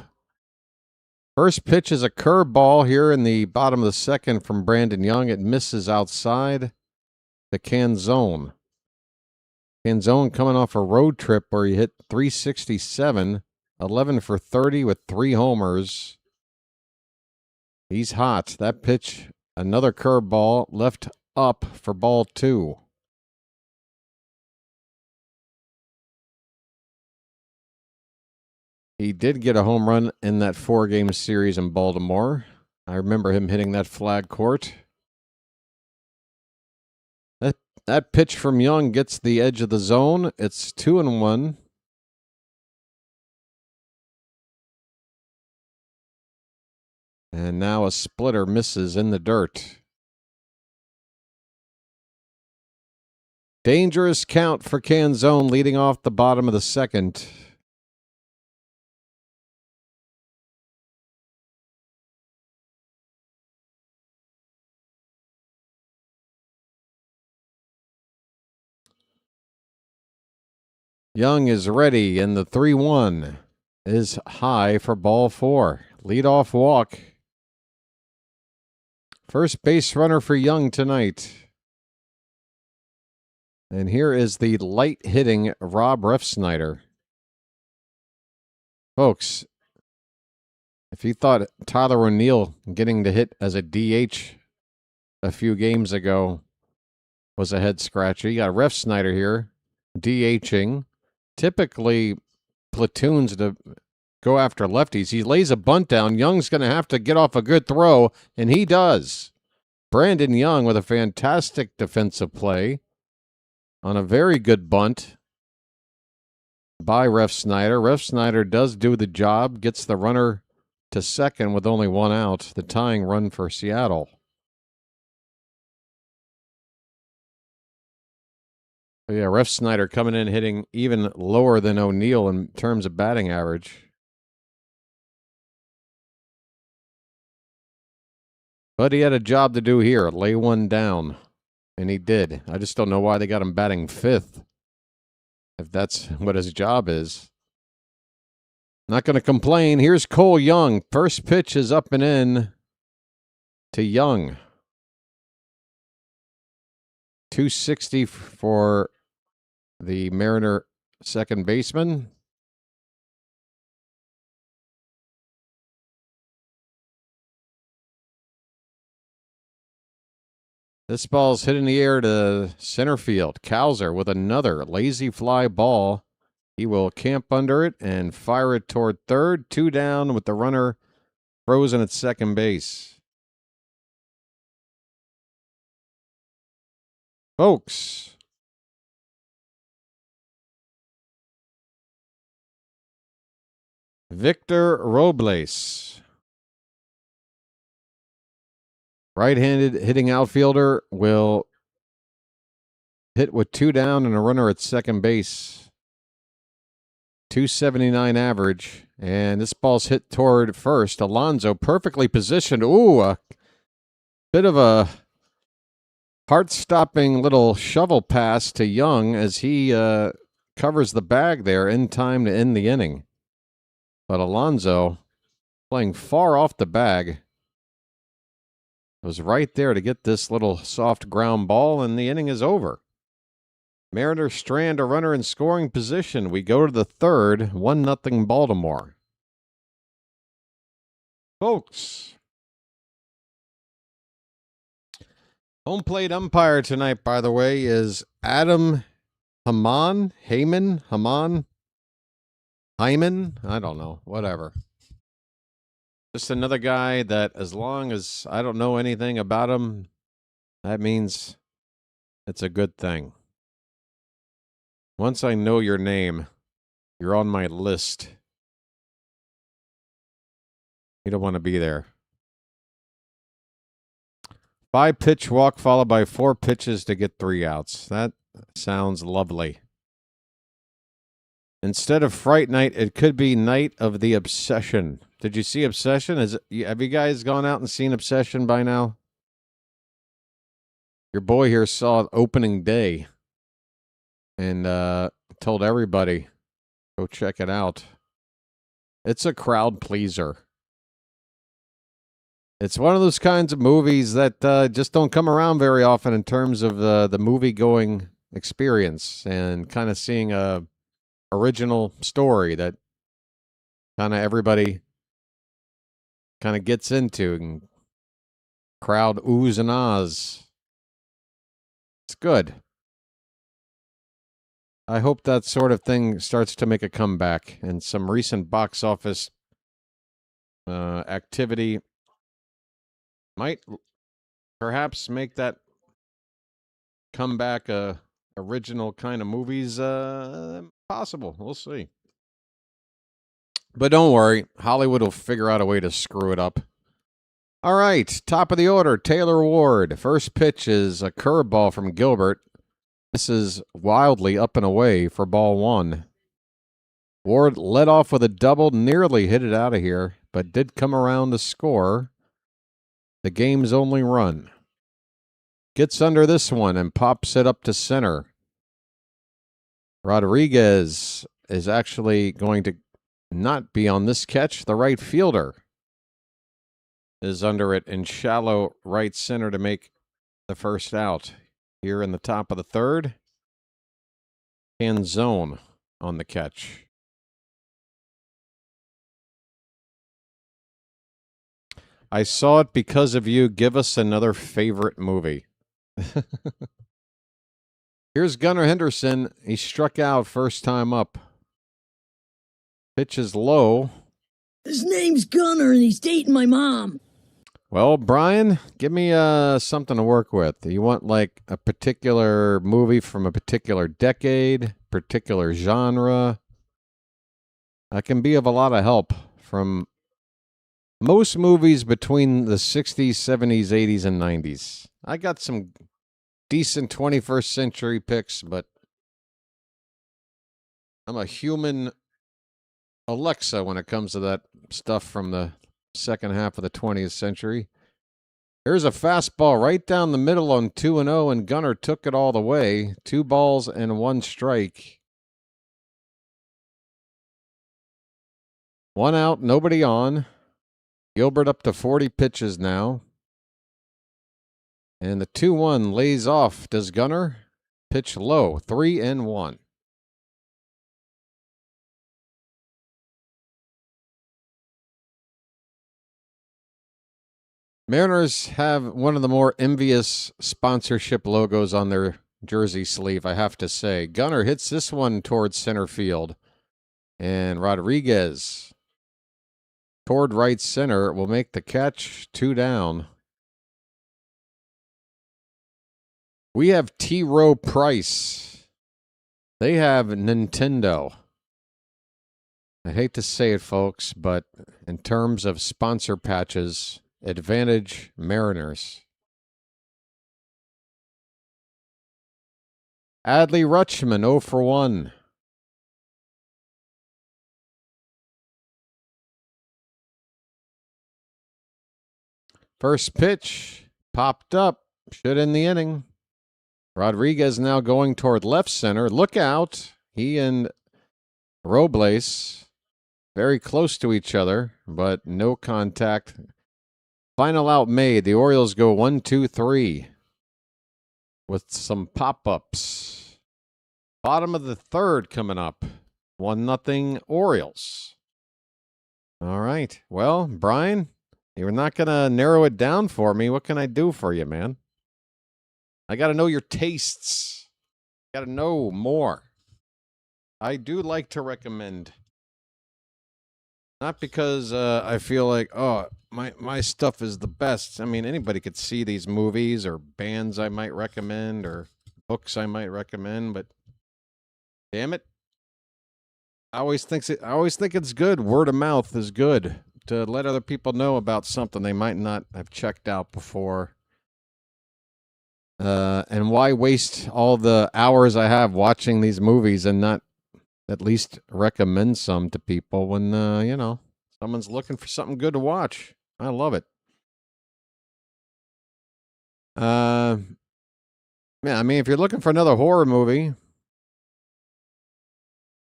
First pitch is a curveball here in the bottom of the second from Brandon Young. It misses outside the Canzone. Canzone coming off a road trip where he hit 367, 11 for 30 with 3 homers. He's hot. That pitch, another curveball, left up for ball 2. He did get a home run in that 4-game series in Baltimore. I remember him hitting that flag court. That pitch from Young gets the edge of the zone. It's 2-1. And now a splitter misses in the dirt. Dangerous count for Canzone leading off the bottom of the second. Young is ready, and the 3-1 is high for ball 4. Leadoff walk. First base runner for Young tonight. And here is the light-hitting Rob Refsnyder. Folks, if you thought Tyler O'Neill getting to hit as a DH a few games ago was a head-scratcher, you got Refsnyder here, DHing. Typically platoons to go after lefties. He lays a bunt down. Young's going to have to get off a good throw, and he does. Brandon Young with a fantastic defensive play on a very good bunt by Refsnyder. Refsnyder does do the job, gets the runner to second with only 1 out, the tying run for Seattle. But yeah, Ref Snyder coming in hitting even lower than O'Neill in terms of batting average. But he had a job to do here, lay one down. And he did. I just don't know why they got him batting fifth, if that's what his job is. Not going to complain. Here's Cole Young. First pitch is up and in to Young. 260 for the Mariner second baseman. This ball's hit in the air to center field. Cowser with another lazy fly ball. He will camp under it and fire it toward third. 2 down with the runner frozen at second base. Folks, Victor Robles, right-handed hitting outfielder, will hit with 2 down and a runner at second base. 279 average, and this ball's hit toward first. Alonso perfectly positioned. Ooh, a bit of a heart-stopping little shovel pass to Young as he covers the bag there in time to end the inning. But Alonso, playing far off the bag, was right there to get this little soft ground ball, and the inning is over. Mariners strand a runner in scoring position. We go to the third, 1-0 Baltimore. Folks, home plate umpire tonight, by the way, is Adam Hyman. I don't know, whatever. Just another guy that, as long as I don't know anything about him, that means it's a good thing. Once I know your name, you're on my list. You don't want to be there. 5-pitch walk followed by 4 pitches to get 3 outs. That sounds lovely. Instead of Fright Night, it could be Night of the Obsession. Did you see Obsession? Have you guys gone out and seen Obsession by now? Your boy here saw it opening day and told everybody, go check it out. It's a crowd pleaser. It's one of those kinds of movies that just don't come around very often in terms of the movie-going experience and kind of seeing a original story that kind of everybody kind of gets into and crowd oohs and ahs. It's good. I hope that sort of thing starts to make a comeback, and some recent box office activity might perhaps make that comeback original kind of movies possible. We'll see. But don't worry, Hollywood will figure out a way to screw it up. All right, top of the order, Taylor Ward. First pitch is a curveball from Gilbert. This is wildly up and away for ball 1. Ward led off with a double, nearly hit it out of here, but did come around to score the game's only run. Gets under this one and pops it up to center. Rodriguez is actually going to not be on this catch. The right fielder is under it in shallow right center to make the first out. Here in the top of the third, Canzone on the catch. I saw it because of you. Give us another favorite movie. Here's Gunnar Henderson. He struck out first time up. Pitch is low. His name's Gunnar and he's dating my mom. Well, Brian, give me something to work with. You want like a particular movie from a particular decade, particular genre? I can be of a lot of help from most movies between the 60s, 70s, 80s, and 90s. I got some decent 21st century picks, but I'm a human Alexa when it comes to that stuff from the second half of the 20th century. Here's a fastball right down the middle on 2-0, and Gunnar took it all the way. 2 balls and 1 strike. 1 out, nobody on. Gilbert up to 40 pitches now. And the 2-1 lays off. Does Gunnar? Pitch low, 3-1. Mariners have one of the more envious sponsorship logos on their jersey sleeve, I have to say. Gunnar hits this one towards center field. And Rodriguez toward right center will make the catch. 2 down. We have T. Rowe Price. They have Nintendo. I hate to say it, folks, but in terms of sponsor patches, advantage Mariners. Adley Rutschman 0 for 1. First pitch popped up, should end the inning. Rodriguez now going toward left center. Look out. He and Robles very close to each other, but no contact. Final out made. The Orioles go 1-2-3 with some pop-ups. Bottom of the third coming up. 1-0 Orioles. All right. Well, Brian, you're not going to narrow it down for me. What can I do for you, man? I got to know your tastes. Got to know more. I do like to recommend. Not because I feel like, oh, my stuff is the best. I mean, anybody could see these movies or bands I might recommend or books I might recommend, but damn it. I always think it's good. Word of mouth is good to let other people know about something they might not have checked out before. And why waste all the hours I have watching these movies and not at least recommend some to people when, someone's looking for something good to watch. I love it. Yeah, I mean, if you're looking for another horror movie,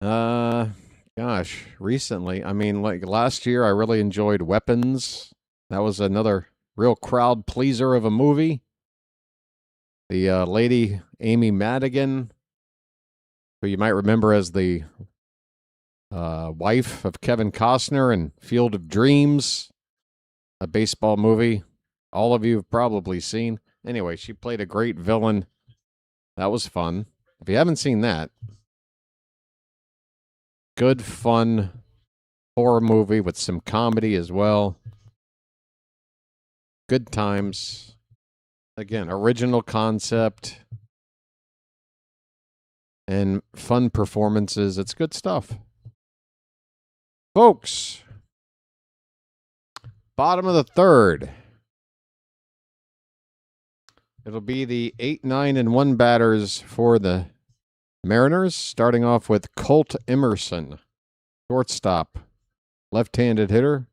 gosh, recently, I mean, like last year, I really enjoyed Weapons. That was another real crowd pleaser of a movie. The lady Amy Madigan, who you might remember as the wife of Kevin Costner in Field of Dreams, a baseball movie all of you have probably seen. Anyway, she played a great villain. That was fun. If you haven't seen that, good, fun horror movie with some comedy as well. Good times. Again, original concept and fun performances. It's good stuff. Folks, bottom of the third. It'll be the 8, 9, and 1 batters for the Mariners, starting off with Colt Emerson, shortstop, left-handed hitter.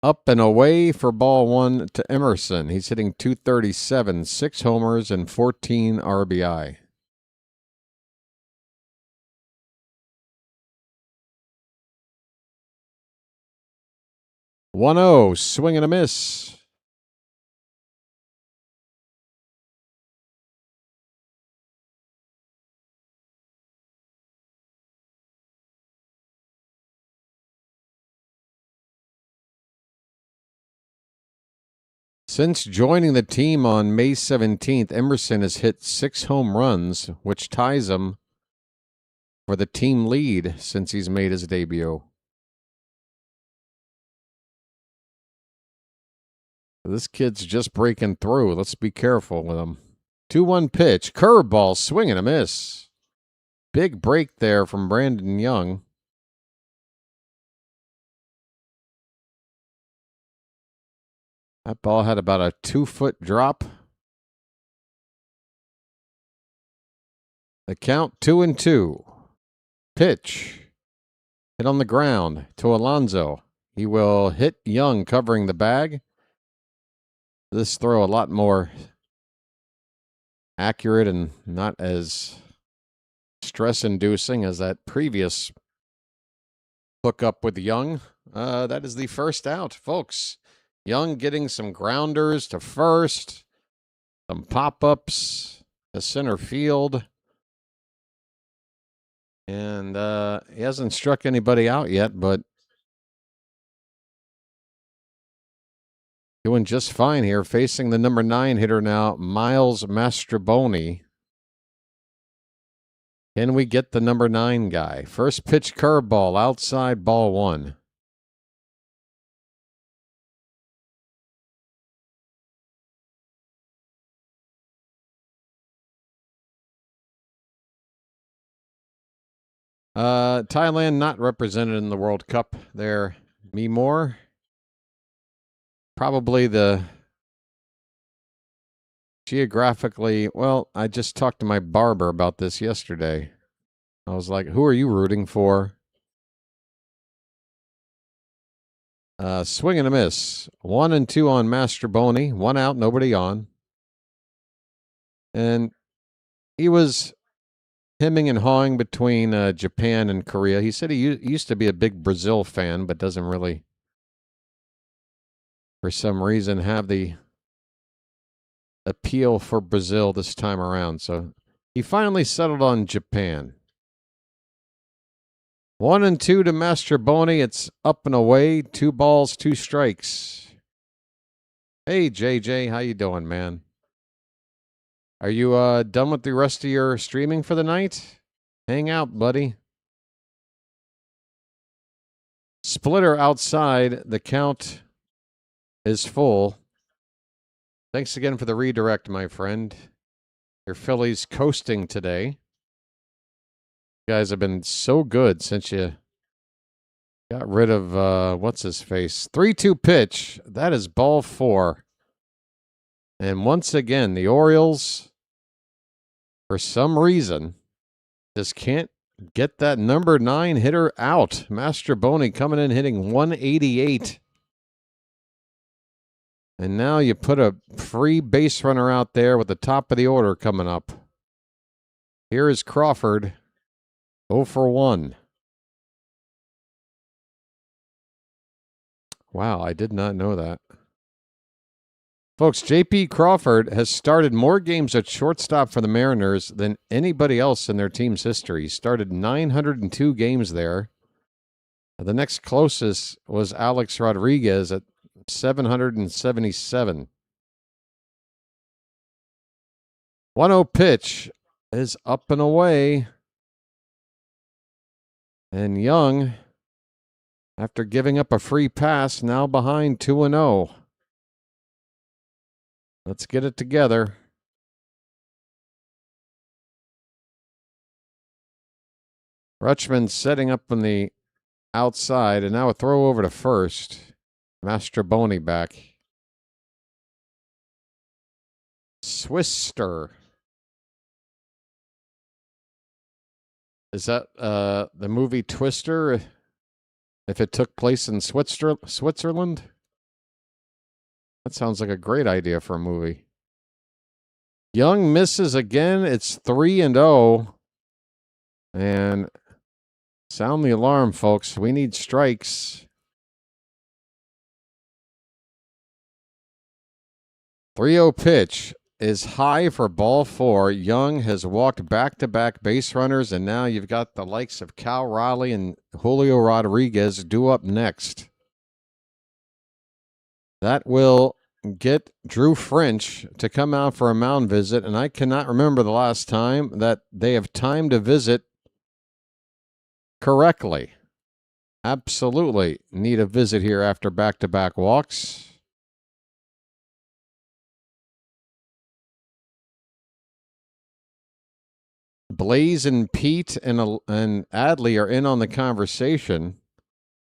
Up and away for ball 1 to Emerson. He's hitting .237, 6 homers, and 14 RBI. .1-0, swing and a miss. Since joining the team on May 17th, Emerson has hit 6 home runs, which ties him for the team lead since he's made his debut. This kid's just breaking through. Let's be careful with him. 2-1 pitch. Curveball, swing and a miss. Big break there from Brandon Young. That ball had about a 2-foot drop. The count 2-2. Pitch. Hit on the ground to Alonso. He will hit Young covering the bag. This throw a lot more accurate and not as stress-inducing as that previous hookup with Young. That is the first out, folks. Young getting some grounders to first, some pop-ups to center field. And he hasn't struck anybody out yet, but doing just fine here. Facing the number 9 hitter now, Miles Mastrobuoni. Can we get the number 9 guy? First pitch curveball, outside, ball 1. Thailand not represented in the World Cup there. Me more. Probably the geographically, well, I just talked to my barber about this yesterday. I was like, who are you rooting for? Swing and a miss. 1-2 on Mastrobuoni. 1 out, nobody on. And he was hemming and hawing between Japan and Korea. He said he used to be a big Brazil fan, but doesn't really, for some reason, have the appeal for Brazil this time around. So he finally settled on Japan. 1-2 to Mastrobuoni. It's up and away. 2 balls, 2 strikes. Hey, JJ, how you doing, man? Are you done with the rest of your streaming for the night? Hang out, buddy. Splitter outside. The count is full. Thanks again for the redirect, my friend. Your Phillies coasting today. You guys have been so good since you got rid of, what's his face? 3-2 pitch. That is ball 4. And once again, the Orioles, for some reason, just can't get that number 9 hitter out. Mastrobuoni coming in hitting 188. And now you put a free base runner out there with the top of the order coming up. Here is Crawford, 0 for 1. Wow, I did not know that. Folks, J.P. Crawford has started more games at shortstop for the Mariners than anybody else in their team's history. He started 902 games there. The next closest was Alex Rodriguez at 777. 1-0 pitch is up and away. And Young, after giving up a free pass, now behind 2-0. Let's get it together. Rutschman setting up on the outside, and now a throw over to first. Mastrobuoni back. Swister. Is that the movie Twister? If it took place in Switzerland? That sounds like a great idea for a movie. Young misses again. It's 3-0. And sound the alarm, folks. We need strikes. 3-0 pitch is high for ball 4. Young has walked back-to-back base runners, and now you've got the likes of Cal Raleigh and Julio Rodriguez due up next. That will get Drew French to come out for a mound visit, and I cannot remember the last time that they have timed a visit correctly. Absolutely need a visit here after back-to-back walks. Blaze and Pete and Adley are in on the conversation.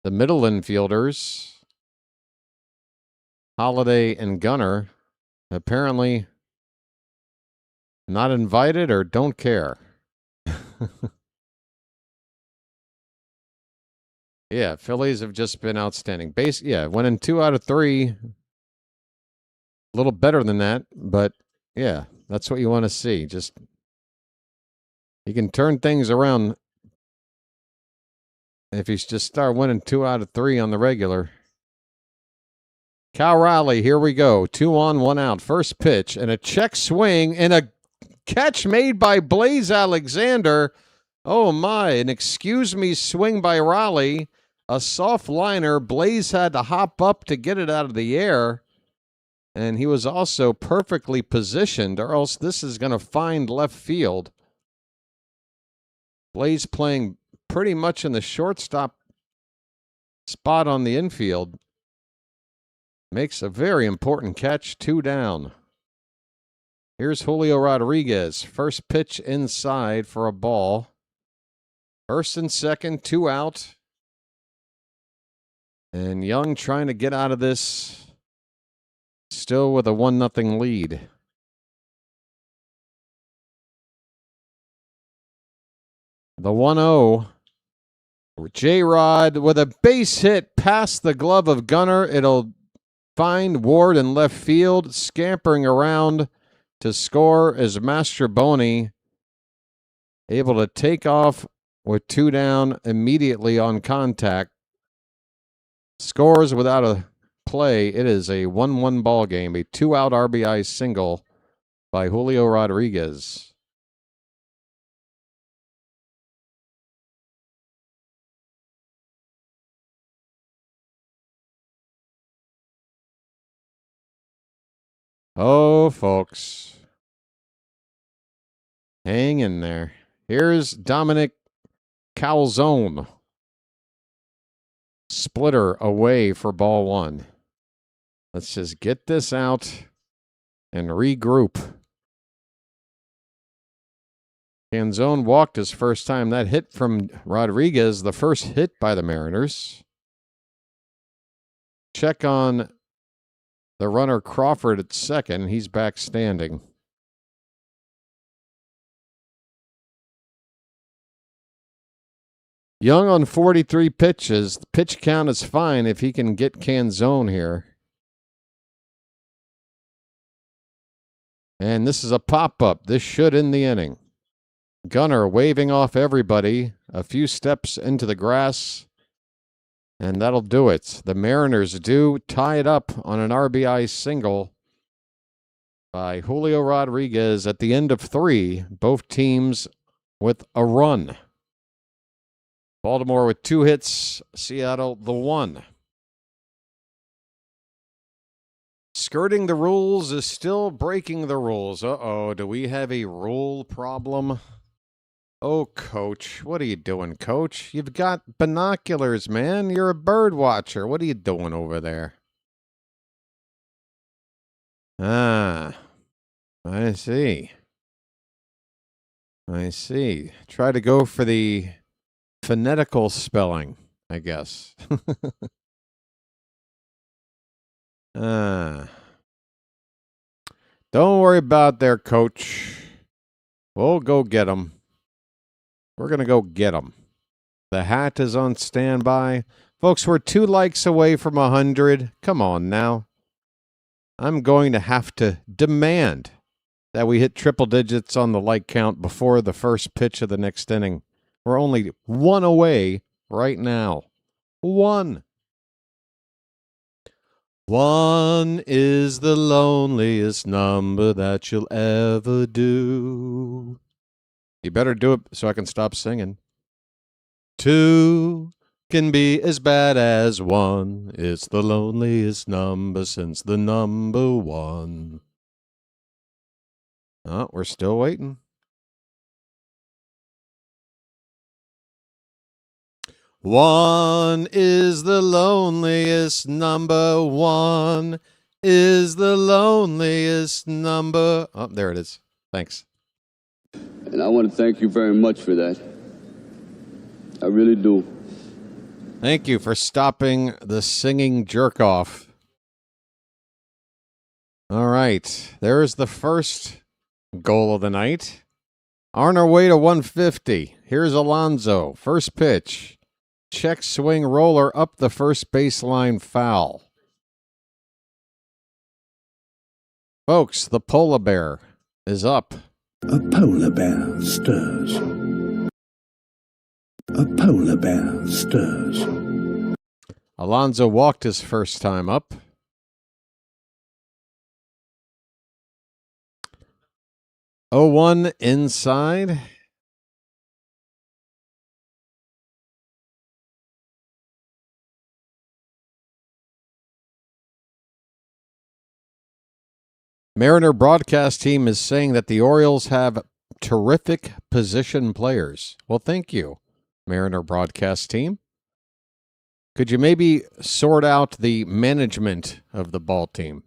The middle infielders, Holiday and Gunnar, apparently not invited or don't care. Yeah, Phillies have just been outstanding. Winning 2 out of 3. A little better than that, but yeah, that's what you want to see. Just you can turn things around if you just start winning 2 out of 3 on the regular. Cal Raleigh, here we go. 2 on, 1 out. First pitch and a check swing and a catch made by Blaze Alexander. Oh my, an excuse me swing by Raleigh. A soft liner. Blaze had to hop up to get it out of the air. And he was also perfectly positioned, or else this is going to find left field. Blaze playing pretty much in the shortstop spot on the infield. Makes a very important catch. 2 down. Here's Julio Rodriguez. First pitch inside for a ball. First and second, 2 out. And Young trying to get out of this. Still with a 1-0 lead. The 1-0. J-Rod with a base hit past the glove of Gunnar. It'll find Ward in left field. Scampering around to score is Mastroboni. Able to take off with 2 down immediately on contact. Scores without a play. It is a 1-1 ball game. A 2-out RBI single by Julio Rodriguez. Oh, folks. Hang in there. Here's Dominic Calzone. Splitter away for ball 1. Let's just get this out and regroup. Calzone walked his first time. That hit from Rodriguez, the first hit by the Mariners. Check on the runner Crawford at second. He's back standing. Young on 43 pitches. The pitch count is fine if he can get Calzone here. And this is a pop-up. This should end the inning. Gunnar waving off everybody. A few steps into the grass. And that'll do it. The Mariners do tie it up on an RBI single by Julio Rodriguez at the end of 3. Both teams with a run. Baltimore with 2 hits. Seattle the 1. Skirting the rules is still breaking the rules. Uh-oh, do we have a rule problem? Oh, Coach, what are you doing, Coach? You've got binoculars, man. You're a bird watcher. What are you doing over there? Ah, I see. I see. Try to go for the phonetical spelling, I guess. Don't worry about their Coach. We'll go get him. We're going to go get him. The hat is on standby. Folks, we're 2 likes away from 100. Come on now. I'm going to have to demand that we hit triple digits on the like count before the first pitch of the next inning. We're only 1 away right now. 1. 1 is the loneliest number that you'll ever do. You better do it so I can stop singing. 2 can be as bad as 1. It's the loneliest number since the number 1. Oh, we're still waiting. One is the loneliest number. 1 is the loneliest number. Oh, there it is. Thanks. And I want to thank you very much for that. I really do. Thank you for stopping the singing jerk-off. All right. There's the first goal of the night. On our way to 150. Here's Alonso. First pitch. Check swing roller up the first baseline, foul. Folks, the polar bear is up. A polar bear stirs. A polar bear stirs. Alonso walked his first time up. Oh, 1 inside. Mariner broadcast team is saying that the Orioles have terrific position players. Well, thank you, Mariner broadcast team. Could you maybe sort out the management of the ball team?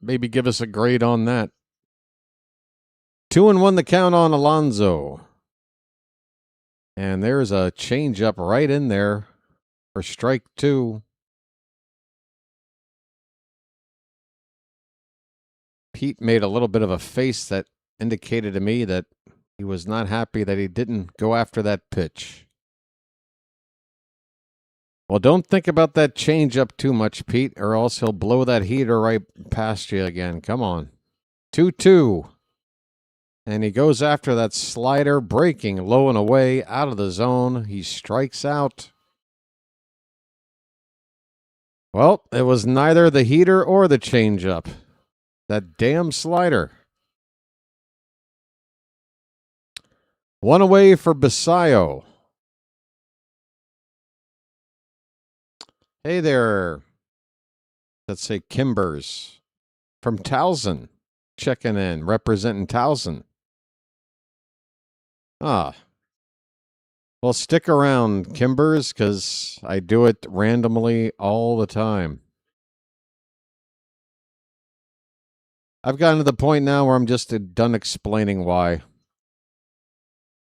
Maybe give us a grade on that. 2-1 the count on Alonso. And there's a changeup right in there for strike 2. Pete made a little bit of a face that indicated to me that he was not happy that he didn't go after that pitch. Well, don't think about that changeup too much, Pete, or else he'll blow that heater right past you again. Come on. 2-2. And he goes after that slider, breaking low and away, out of the zone. He strikes out. Well, it was neither the heater or the changeup. That damn slider. 1 away for Basayo. Hey there. Let's say Kimbers from Towson. Checking in, representing Towson. Well, stick around, Kimbers, because I do it randomly all the time. I've gotten to the point now where I'm just done explaining why.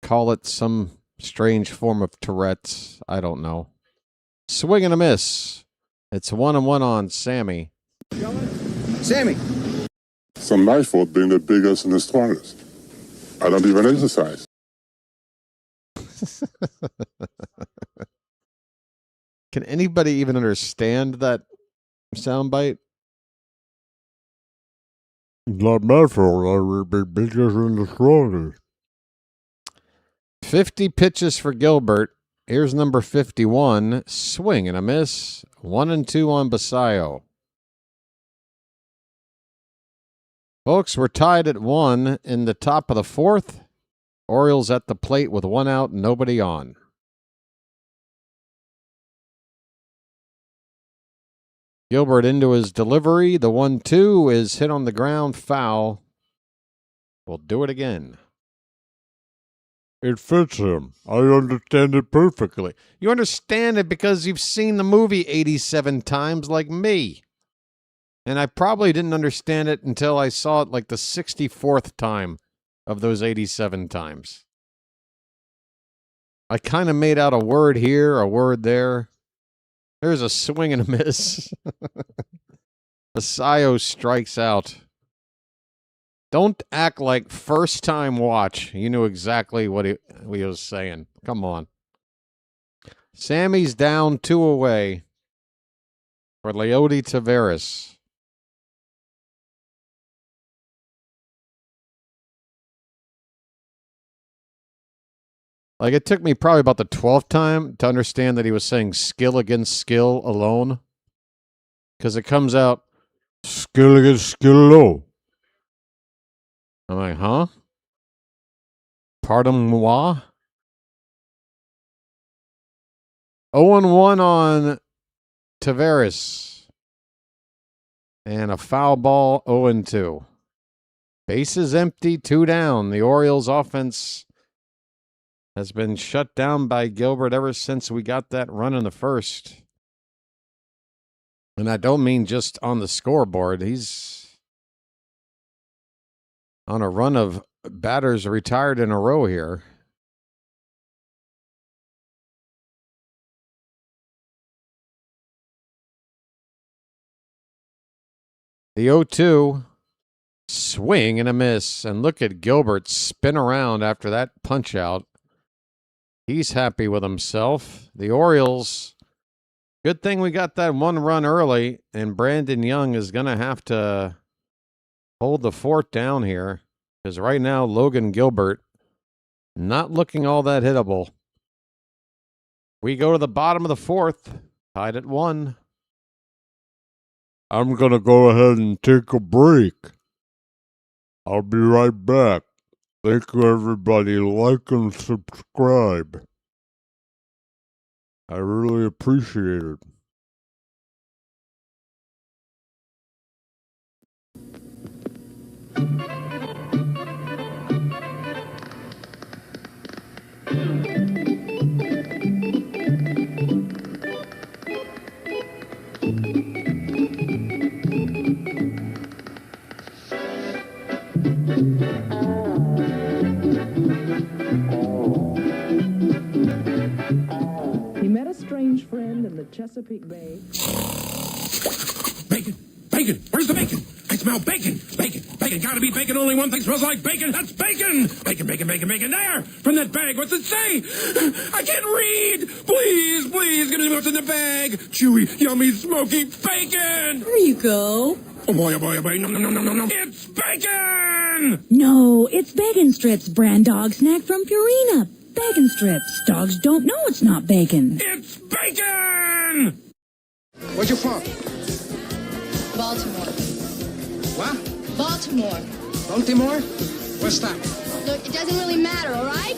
Call it some strange form of Tourette's. I don't know. Swing and a miss. It's 1-1 on Sammy. Sammy. It's not my fault being the biggest and the strongest. I don't even exercise. Can anybody even understand that soundbite? It's not my fault. I would be biggest and the strongest. 50 pitches for Gilbert. Here's number 51. Swing and a miss. 1-2 on Basayo. Folks, we're tied at 1 in the top of the 4th. Orioles at the plate with 1 out, nobody on. Gilbert into his delivery. The 1-2 is hit on the ground, foul. We'll do it again. It fits him. I understand it perfectly. You understand it because you've seen the movie 87 times like me. And I probably didn't understand it until I saw it like the 64th time of those 87 times. I kind of made out a word here, a word there. There's a swing and a miss. Basayo strikes out. Don't act like first time watch. You knew exactly what he was saying. Come on. Sammy's down 2 away for Leody Taveras. Like, it took me probably about the 12th time to understand that he was saying skill against skill alone. Because it comes out, skill against skill alone. I'm like, huh? Pardon moi? 0-1 on Taveras. And a foul ball, 0-2. Bases empty, 2 down. The Orioles offense has been shut down by Gilbert ever since we got that run in the first. And I don't mean just on the scoreboard. He's on a run of batters retired in a row here. The 0-2 Swing and a miss. And look at Gilbert spin around after that punch out. He's happy with himself. The Orioles, good thing we got that one run early, and Brandon Young is going to have to hold the fort down here because right now Logan Gilbert not looking all that hittable. We go to the bottom of the fourth, tied at 1. I'm going to go ahead and take a break. I'll be right back. Thank you, everybody. Like and subscribe. I really appreciate it. He met a strange friend in the Chesapeake Bay. Bacon! Bacon! Where's the bacon? I smell bacon! Bacon! Bacon! Gotta be bacon! Only one thing smells like bacon! That's bacon! Bacon, bacon, bacon, bacon! There! From that bag! What's it say? I can't read! Please, please, give me what's in the bag! Chewy, yummy, smoky bacon! There you go. Oh boy, oh boy, oh boy! No, no, no, no, no, no! It's bacon! No, it's Bacon Strips, brand dog snack from Purina. Bacon Strips. Dogs don't know it's not bacon. It's bacon! Where you from? Baltimore. What? Baltimore. Baltimore? What's that? Look, it doesn't really matter, all right?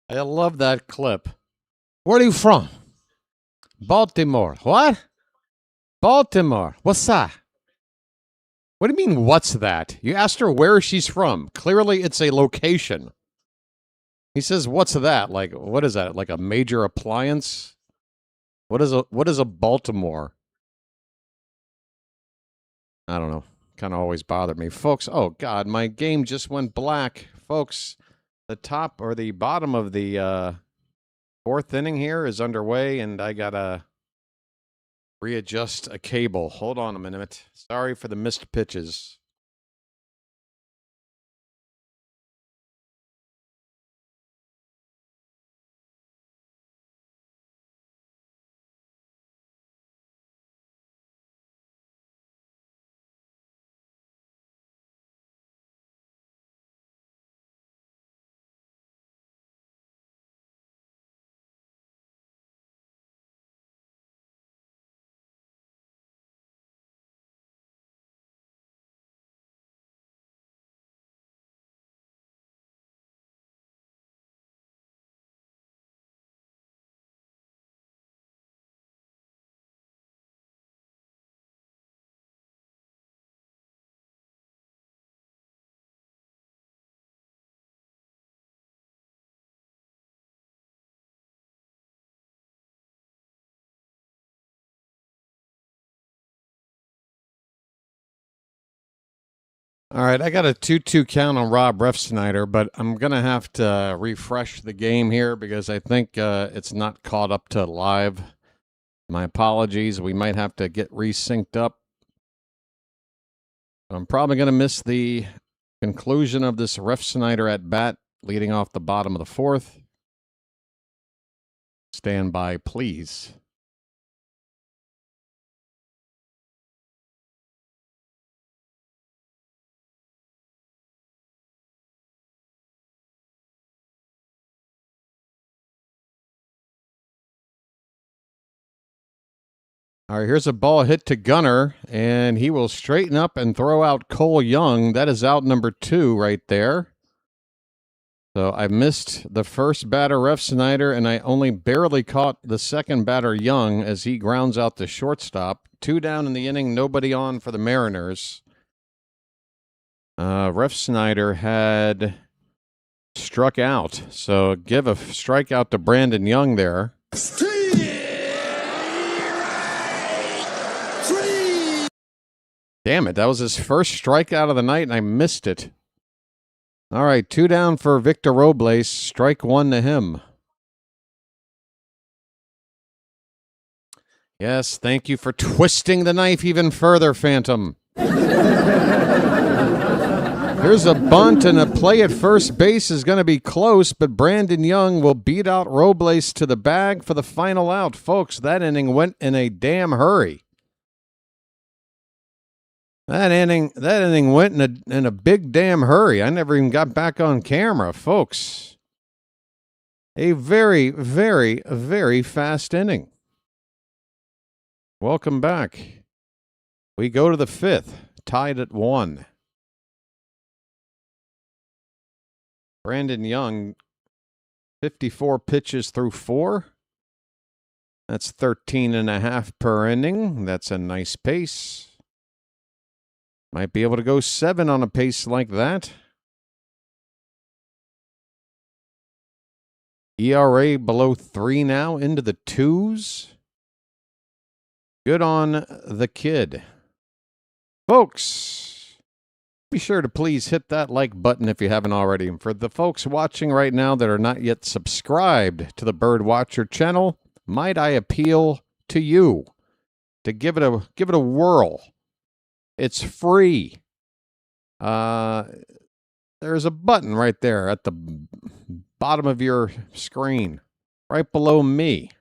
I love that clip. Where are you from? Baltimore. What? Baltimore. What's that? What do you mean, what's that? You asked her where she's from. Clearly, it's a location. He says, what's that? Like, what is that? Like a major appliance? What is a Baltimore? I don't know. Kind of always bothered me. Folks, oh, God, my game just went black. Folks, the top or the bottom of the fourth inning here is underway, and I got to readjust a cable. Hold on a minute. Sorry for the missed pitches. All right, I got a 2-2 count on Rob Refsnyder, but I'm going to have to refresh the game here because I think it's not caught up to live. My apologies. We might have to get resynced up. I'm probably going to miss the conclusion of this Refsnyder at bat leading off the bottom of the fourth. Stand by, please. All right, here's a ball hit to Gunner, and he will straighten up and throw out Cole Young. That is out number 2 right there. So I missed the first batter, Refsnyder, and I only barely caught the second batter, Young, as he grounds out the shortstop. 2 down in the inning, nobody on for the Mariners. Refsnyder had struck out, so give a strikeout to Brandon Young there. Damn it, that was his first strikeout of the night, and I missed it. All right, 2 down for Victor Robles, strike 1 to him. Yes, thank you for twisting the knife even further, Phantom. Here's a bunt, and a play at first base is going to be close, but Brandon Young will beat out Robles to the bag for the final out. Folks, that inning went in a damn hurry. That inning went in a big damn hurry. I never even got back on camera, folks. A very, very, very fast inning. Welcome back. We go to the fifth, tied at 1. Brandon Young, 54 pitches through 4. That's 13.5 per inning. That's a nice pace. Might be able to go 7 on a pace like that. ERA below 3 now, into the 2s. Good on the kid. Folks, be sure to please hit that like button if you haven't already. And for the folks watching right now that are not yet subscribed to the BirdWatcher channel, might I appeal to you to give it a whirl. It's free. There's a button right there at the bottom of your screen, right below me.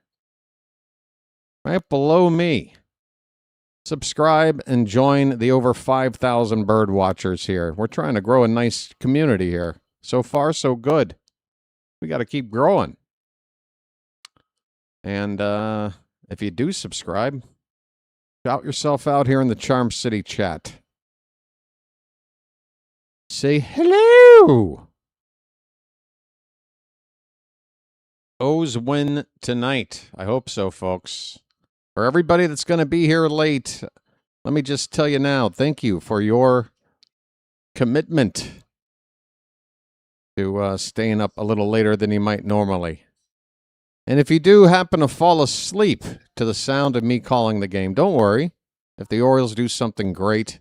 Right below me. Subscribe and join the over 5,000 bird watchers here. We're trying to grow a nice community here. So far, so good. We got to keep growing. And if you do subscribe, shout yourself out here in the Charm City chat. Say hello. O's win tonight. I hope so, folks. For everybody that's going to be here late, let me just tell you now, thank you for your commitment to staying up a little later than you might normally. And if you do happen to fall asleep to the sound of me calling the game, don't worry. If the Orioles do something great,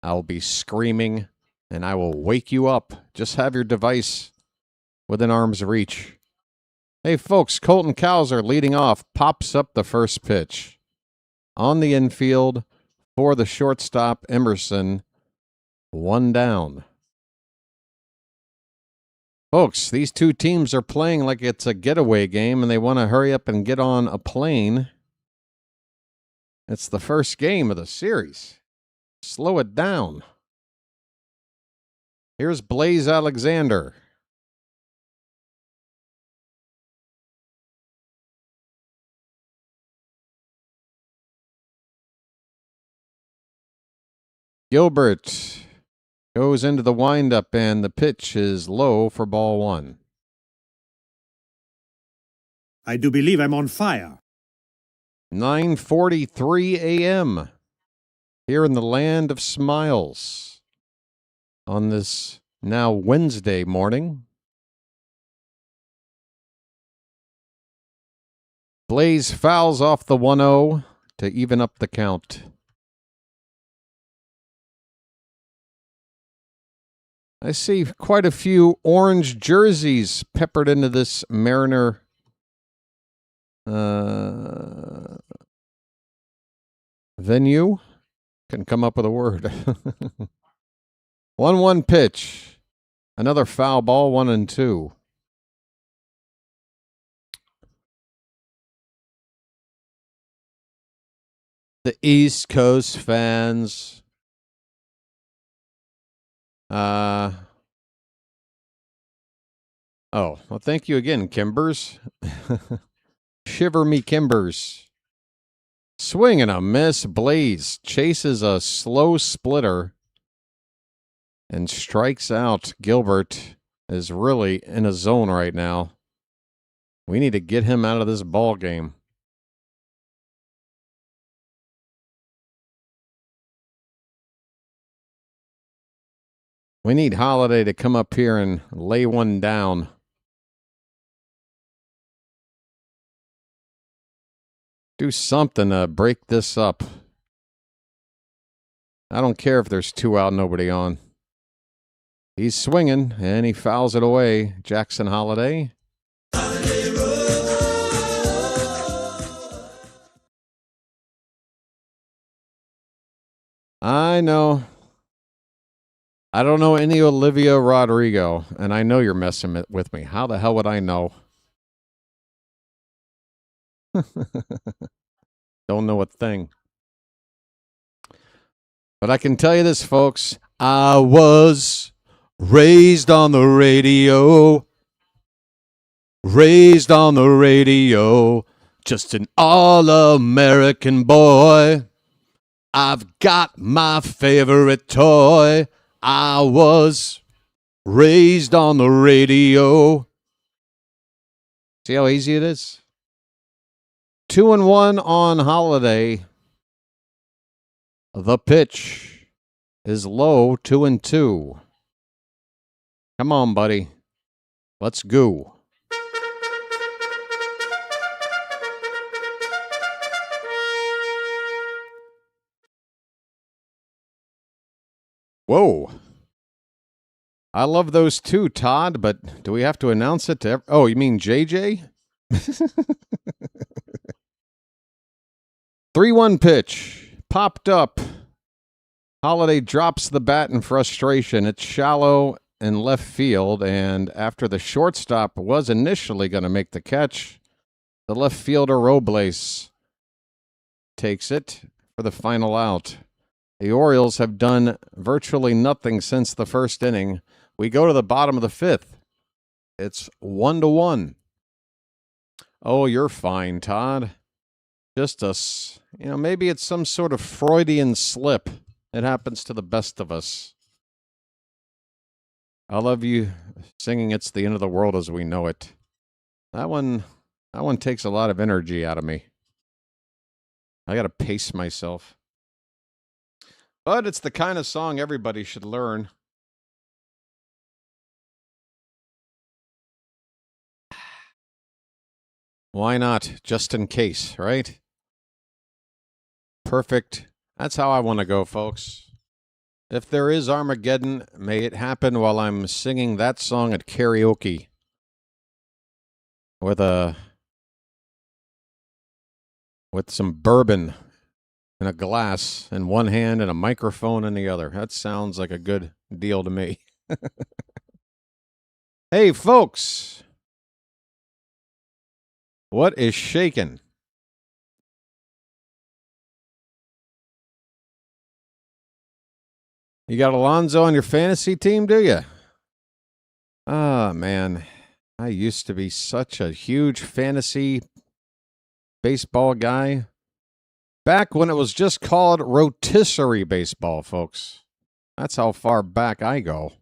I'll be screaming and I will wake you up. Just have your device within arm's reach. Hey, folks, Colton Cowser leading off, pops up the first pitch. On the infield for the shortstop, Emerson, 1 down. Folks, these two teams are playing like it's a getaway game, and they want to hurry up and get on a plane. It's the first game of the series. Slow it down. Here's Blaze Alexander. Gilbert goes into the windup, and the pitch is low for ball 1. I do believe I'm on fire. 9:43 a.m. here in the land of smiles on this now Wednesday morning. Blaze fouls off the 1-0 to even up the count. I see quite a few orange jerseys peppered into this Mariner venue. Couldn't come up with a word. 1-1 pitch. Another foul ball, 1-2. The East Coast fans. Oh, well, thank you again, Kimbers. Shiver me Kimbers. Swing and a miss. Blaze chases a slow splitter and strikes out. Gilbert is really in a zone right now. We need to get him out of this ball game. We need Holiday to come up here and lay one down. Do something to break this up. I don't care if there's 2 out, nobody on. He's swinging, and he fouls it away. Jackson Holiday. I know. I don't know any Olivia Rodrigo, and I know you're messing with me. How the hell would I know? Don't know a thing. But I can tell you this, folks. I was raised on the radio. Raised on the radio. Just an all-American boy. I've got my favorite toy. I was raised on the radio. See how easy it is? 2-1 on Holiday. The pitch is low, 2-2. Come on, buddy. Let's go. Whoa. I love those too, Todd, but do we have to announce it to oh, you mean JJ? 3-1 pitch. Popped up. Holiday drops the bat in frustration. It's shallow in left field, and after the shortstop was initially going to make the catch, the left fielder Robles takes it for the final out. The Orioles have done virtually nothing since the first inning. We go to the bottom of the fifth. It's 1-1. Oh, you're fine, Todd. Just us. Maybe it's some sort of Freudian slip. It happens to the best of us. I love you singing It's the End of the World as We Know It. That one takes a lot of energy out of me. I got to pace myself. But it's the kind of song everybody should learn. Why not? Just in case, right? Perfect. That's how I want to go, folks. If there is Armageddon, may it happen while I'm singing that song at karaoke. With some bourbon in a glass in one hand and a microphone in the other. That sounds like a good deal to me. Hey, folks. What is shaking? You got Alonso on your fantasy team, do you? Ah, man. I used to be such a huge fantasy baseball guy. Back when it was just called rotisserie baseball, folks. That's how far back I go.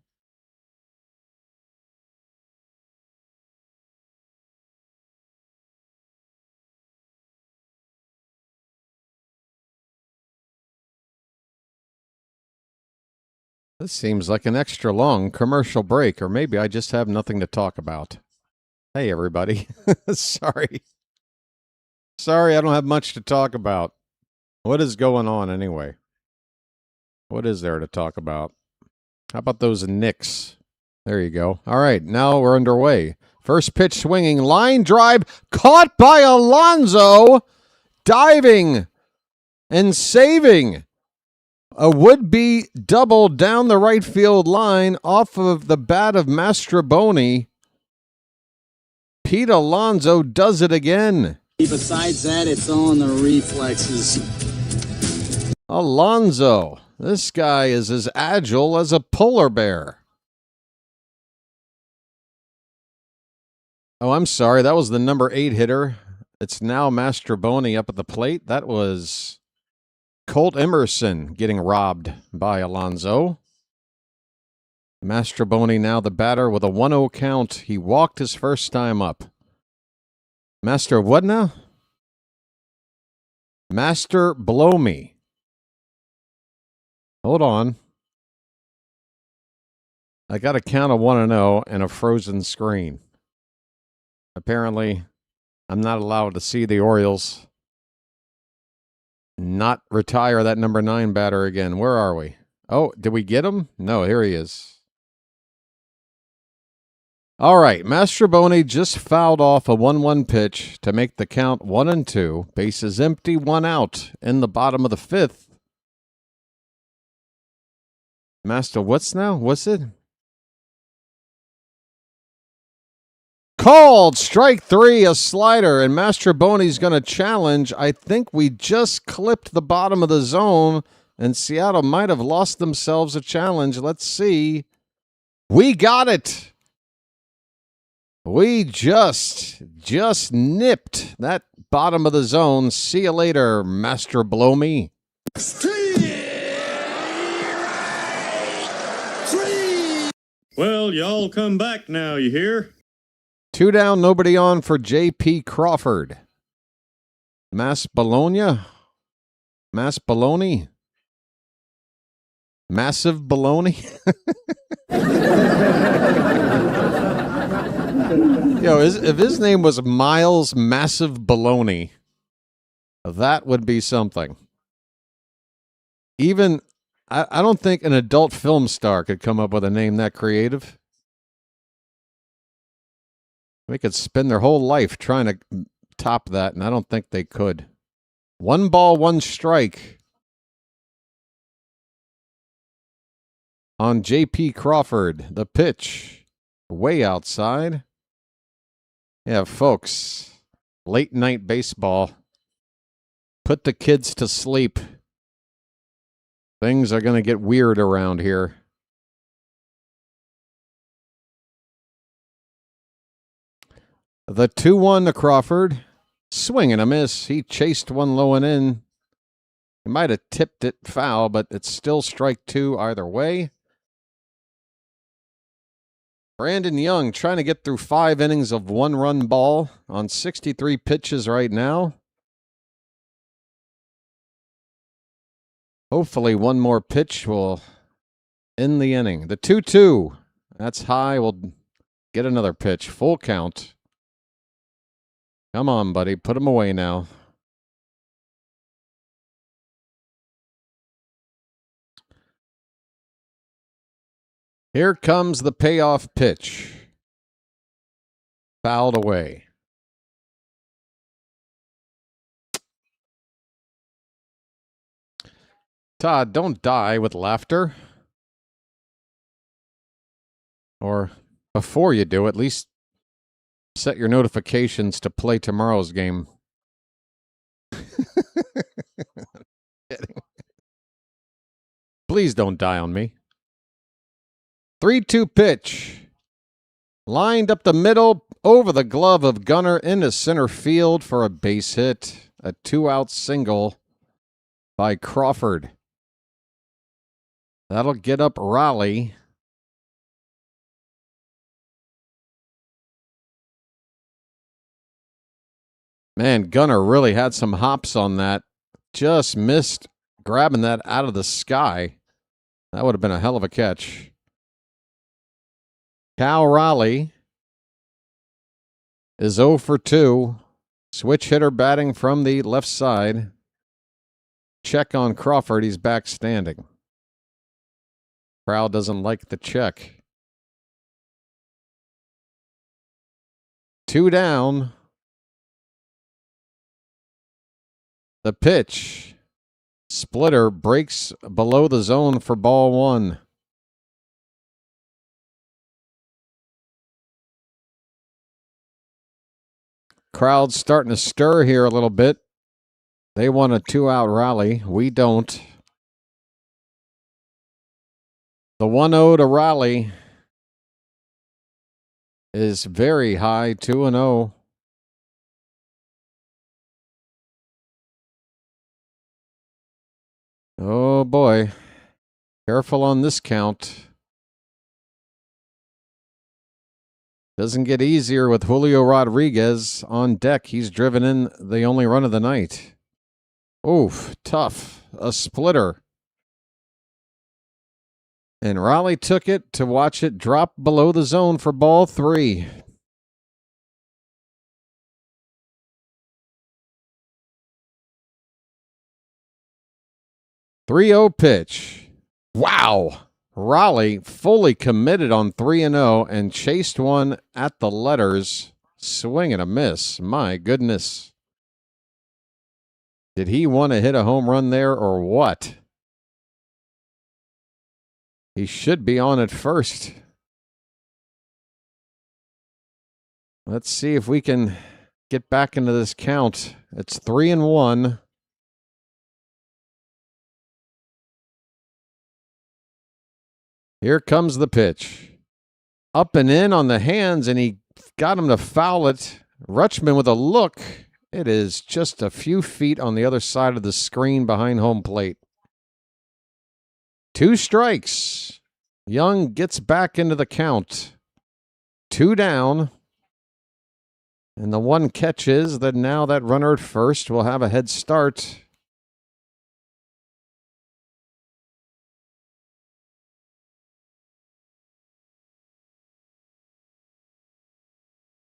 This seems like an extra long commercial break, or maybe I just have nothing to talk about. Hey, everybody. Sorry, I don't have much to talk about. What is going on anyway? What is there to talk about? How about those Knicks? There you go. All right, now we're underway. First pitch swinging, line drive, caught by Alonso, diving and saving. A would-be double down the right field line off of the bat of Mastroboni. Pete Alonso does it again. Besides that, it's all in the reflexes. Alonso. This guy is as agile as a polar bear. Oh, I'm sorry. That was the number 8 hitter. It's now Mastroboni up at the plate. That was Colt Emerson getting robbed by Alonso. Mastroboni now the batter with a 1-0 count. He walked his first time up. Master what now? Master Blow Me. Hold on. I got a count of 1-0 and a frozen screen. Apparently, I'm not allowed to see the Orioles not retire that number 9 batter again. Where are we? Oh, did we get him? No, here he is. All right, Mastroboni just fouled off a 1-1 pitch to make the count 1-2. Bases empty, 1 out in the bottom of the 5th. Master, what's now? What's it? Called strike 3, a slider, and Mastroboni's going to challenge. I think we just clipped the bottom of the zone, and Seattle might have lost themselves a challenge. Let's see. We got it. We just nipped that bottom of the zone. See you later, Master Blow Me. Well, y'all come back now, you hear? 2 down, nobody on for J.P. Crawford. Mass Bologna? Mass Bologna? Massive Bologna? Yo, if his name was Miles Massive Bologna, that would be something. Even, I don't think an adult film star could come up with a name that creative. They could spend their whole life trying to top that, and I don't think they could. 1 ball, 1 strike on J.P. Crawford. The pitch way outside. Yeah, folks, late night baseball. Put the kids to sleep. Things are going to get weird around here. The 2-1 to Crawford. Swing and a miss. He chased one low and in. He might have tipped it foul, but it's still strike 2 either way. Brandon Young trying to get through 5 innings of 1-run ball on 63 pitches right now. Hopefully one more pitch will end the inning. The 2-2. That's high. We'll get another pitch. Full count. Come on, buddy. Put him away now. Here comes the payoff pitch. Fouled away. Todd, don't die with laughter. Or before you do, at least set your notifications to play tomorrow's game. Please don't die on me. 3-2 pitch. Lined up the middle, over the glove of Gunnar into center field for a base hit. A 2-out single by Crawford. That'll get up Raleigh. Man, Gunnar really had some hops on that. Just missed grabbing that out of the sky. That would have been a hell of a catch. Cal Raleigh is 0 for 2. Switch hitter batting from the left side. Check on Crawford. He's back standing. Crowd doesn't like the check. 2 down. The pitch. Splitter breaks below the zone for ball 1. Crowd's starting to stir here a little bit. They want a 2-out rally. We don't. The 1-0 to Raleigh is very high, 2-0. Oh boy. Careful on this count. Doesn't get easier with Julio Rodriguez on deck. He's driven in the only run of the night. Oof, tough. A splitter. And Raleigh took it to watch it drop below the zone for ball 3. .30 pitch. Wow. Raleigh fully committed on 3-0 and chased one at the letters. Swing and a miss. My goodness. Did he want to hit a home run there or what? He should be on at first. Let's see if we can get back into this count. It's 3-1. Here comes the pitch. Up and in on the hands, and he got him to foul it. Rutschman with a look. It is just a few feet on the other side of the screen behind home plate. 2 strikes. Young gets back into the count. 2 down. And the one catch is that now that runner at first will have a head start.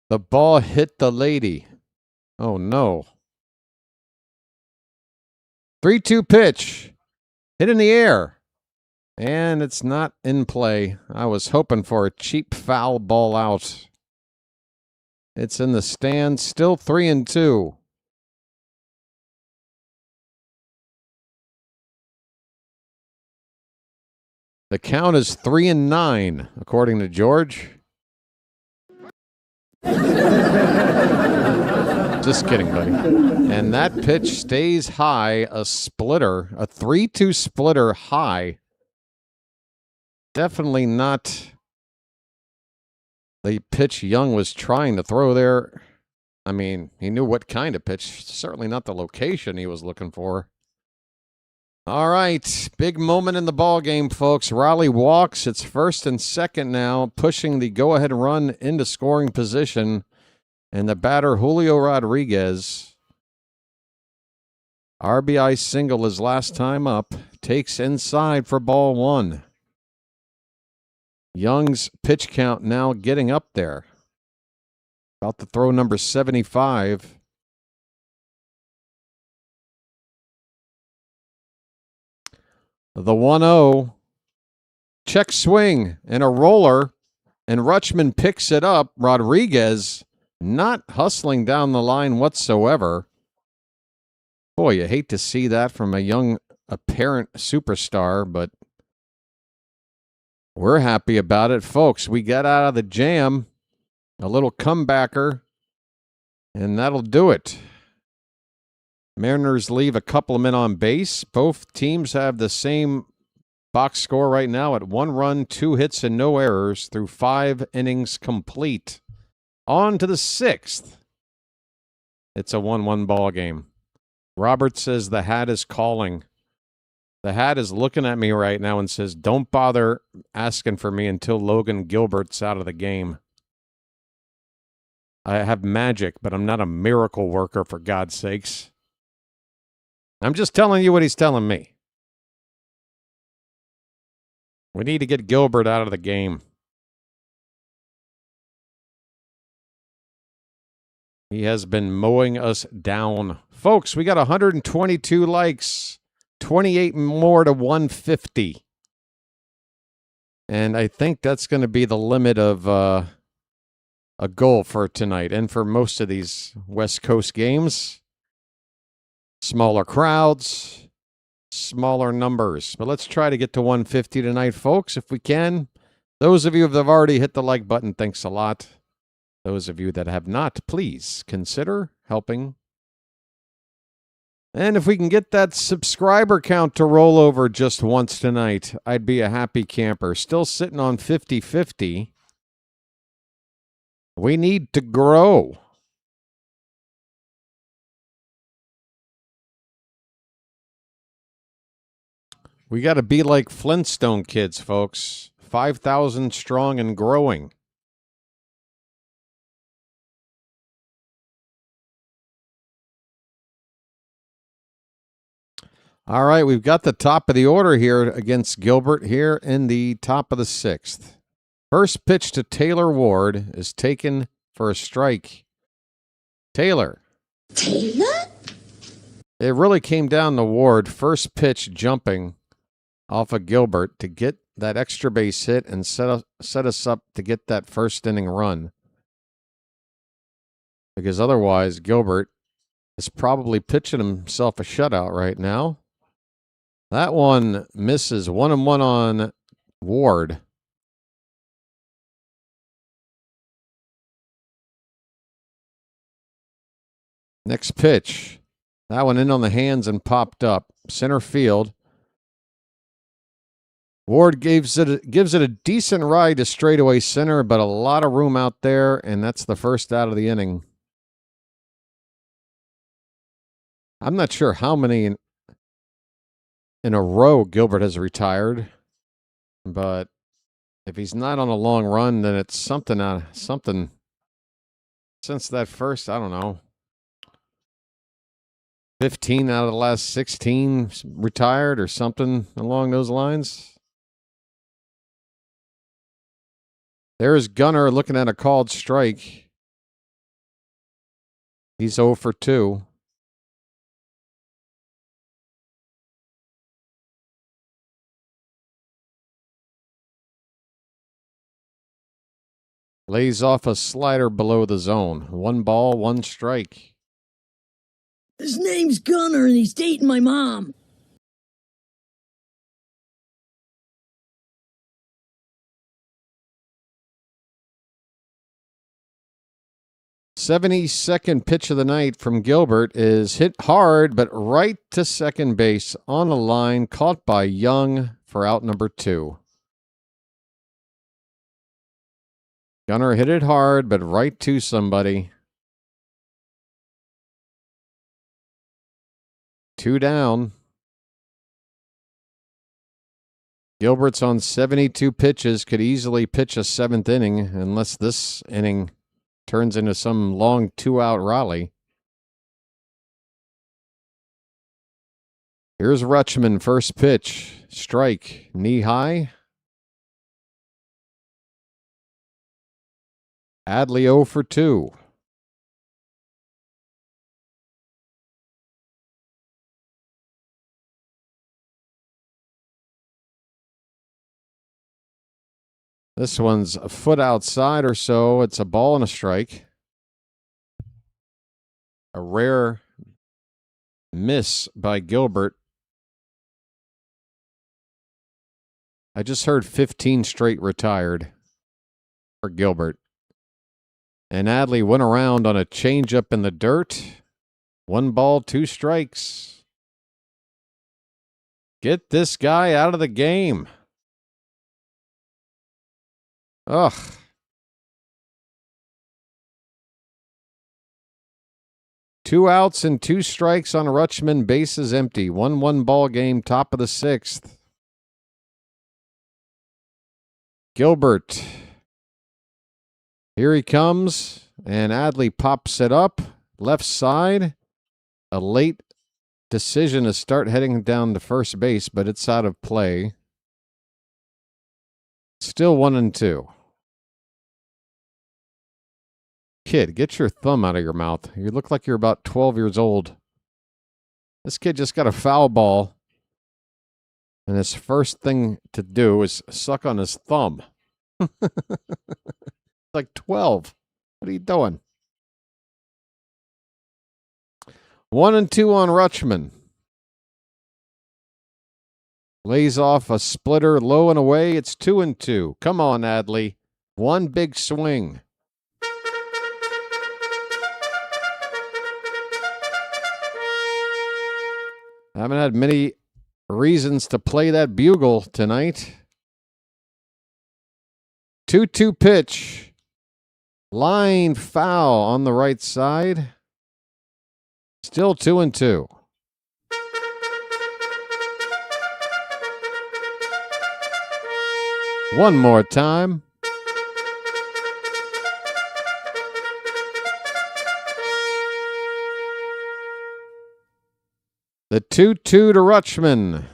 The ball hit the lady. Oh, no. 3-2 pitch. Hit in the air. And it's not in play. I was hoping for a cheap foul ball out. It's in the stands, still 3-2. The count is 3-9, according to George. Just kidding, buddy. And that pitch stays high, a splitter, a 3-2 splitter high. Definitely not the pitch Young was trying to throw there. I mean, he knew what kind of pitch. Certainly not the location he was looking for. All right, big moment in the ball game, folks. Raleigh walks. It's first and second now, pushing the go-ahead run into scoring position. And the batter, Julio Rodriguez, RBI single his last time up, takes inside for ball 1. Young's pitch count now getting up there. About to throw number 75. The 1-0. Check swing and a roller. And Rutschman picks it up. Rodriguez not hustling down the line whatsoever. Boy, you hate to see that from a young apparent superstar, but we're happy about it. Folks, we got out of the jam. A little comebacker, and that'll do it. Mariners leave a couple of men on base. Both teams have the same box score right now at 1 run, 2 hits, and no errors through 5 innings complete. On to the 6th. It's a 1-1 ball game. Robert says the hat is calling. The hat is looking at me right now and says, don't bother asking for me until Logan Gilbert's out of the game. I have magic, but I'm not a miracle worker, for God's sakes. I'm just telling you what he's telling me. We need to get Gilbert out of the game. He has been mowing us down. Folks, we got 122 likes, 28 more to 150. And I think that's going to be the limit of a goal for tonight and for most of these West Coast games. Smaller crowds, smaller numbers. But let's try to get to 150 tonight, folks, if we can. Those of you that have already hit the like button, thanks a lot. Those of you that have not, please consider helping. And if we can get that subscriber count to roll over just once tonight, I'd be a happy camper. Still sitting on 50-50. We need to grow. We got to be like Flintstone kids, folks. 5,000 strong and growing. All right, we've got the top of the order here against Gilbert here in the top of the 6th. First pitch to Taylor Ward is taken for a strike. Taylor. Taylor? It really came down to Ward. First pitch jumping off of Gilbert to get that extra base hit and set us up to get that first inning run. Because otherwise, Gilbert is probably pitching himself a shutout right now. That one misses 1-1 on Ward. Next pitch. That one in on the hands and popped up. Center field. Ward gives it a decent ride to straightaway center, but a lot of room out there, and that's the first out of the inning. I'm not sure how many in a row Gilbert has retired, but if he's not on a long run, then it's something since that first, I don't know, 15 out of the last 16 retired or something along those lines. There's Gunnar looking at a called strike. He's 0 for 2. Lays off a slider below the zone. 1 ball, 1 strike. His name's Gunnar and he's dating my mom. '72nd pitch of the night from Gilbert is hit hard, but right to second base on a line, caught by Young for out number 2. Gunnar hit it hard, but right to somebody. 2 down. Gilbert's on 72 pitches, could easily pitch a 7th inning unless this inning turns into some long 2-out rally. Here's Rutschman, first pitch. Strike, knee high. Adley 0 for 2. This one's a foot outside or so. It's a ball and a strike. A rare miss by Gilbert. I just heard 15 straight retired for Gilbert. And Adley went around on a changeup in the dirt. 1 ball, 2 strikes. Get this guy out of the game. Ugh. Two outs and 2 strikes on Rutschman, bases empty. 1-1 ball game, top of the 6th. Gilbert. Here he comes, and Adley pops it up. Left side. A late decision to start heading down to first base, but it's out of play. Still 1-2. Kid, get your thumb out of your mouth. You look like you're about 12 years old. This kid just got a foul ball, and his first thing to do is suck on his thumb. Like 12. What are you doing? 1-2 on Rutschman. Lays off a splitter low and away. It's 2-2. Come on, Adley. 1 big swing. I haven't had many reasons to play that bugle tonight. 2-2 pitch. Line foul on the right side. Still 2-2. One more time. The 2-2 to Rutschman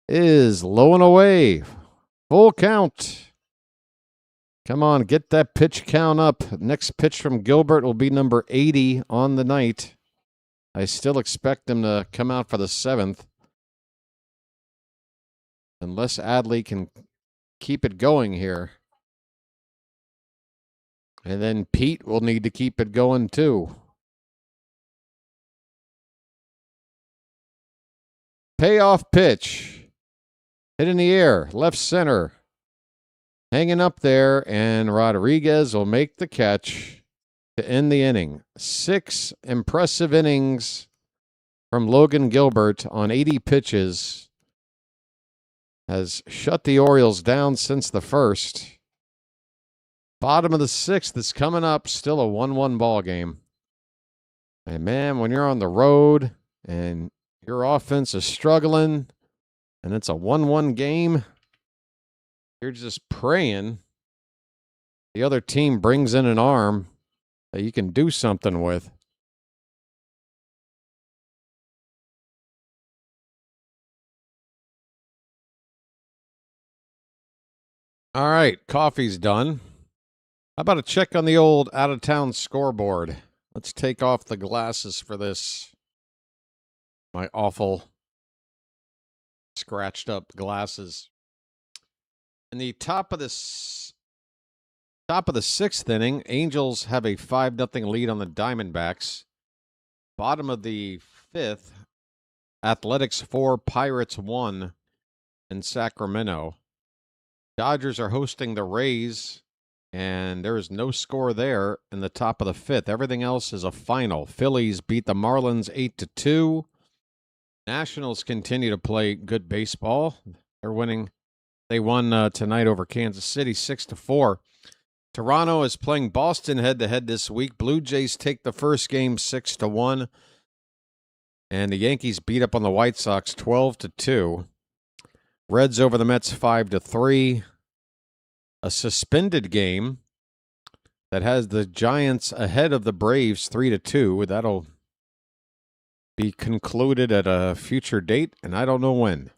is low and away. Full count. Come on, get that pitch count up. Next pitch from Gilbert will be number 80 on the night. I still expect him to come out for the 7th. Unless Adley can keep it going here. And then Pete will need to keep it going too. Payoff pitch. Hit in the air, left center. Hanging up there, and Rodriguez will make the catch to end the inning. 6 impressive innings from Logan Gilbert on 80 pitches. Has shut the Orioles down since the first. Bottom of the 6th is coming up. Still a 1-1 ball game. And man, when you're on the road and your offense is struggling and it's a 1-1 game, you're just praying the other team brings in an arm that you can do something with. All right, coffee's done. How about a check on the old out-of-town scoreboard? Let's take off the glasses for this. My awful scratched up glasses. In the top of the 6th inning, Angels have a 5-0 lead on the Diamondbacks. Bottom of the 5th, Athletics 4, Pirates 1 in Sacramento. Dodgers are hosting the Rays, and there is no score there in the top of the 5th. Everything else is a final. Phillies beat the Marlins 8-2. Nationals continue to play good baseball. They're winning. They won tonight over Kansas City 6-4. Toronto is playing Boston head-to-head this week. Blue Jays take the first game 6-1. And the Yankees beat up on the White Sox 12-2. Reds over the Mets 5-3. A suspended game that has the Giants ahead of the Braves 3-2. That'll be concluded at a future date, and I don't know when.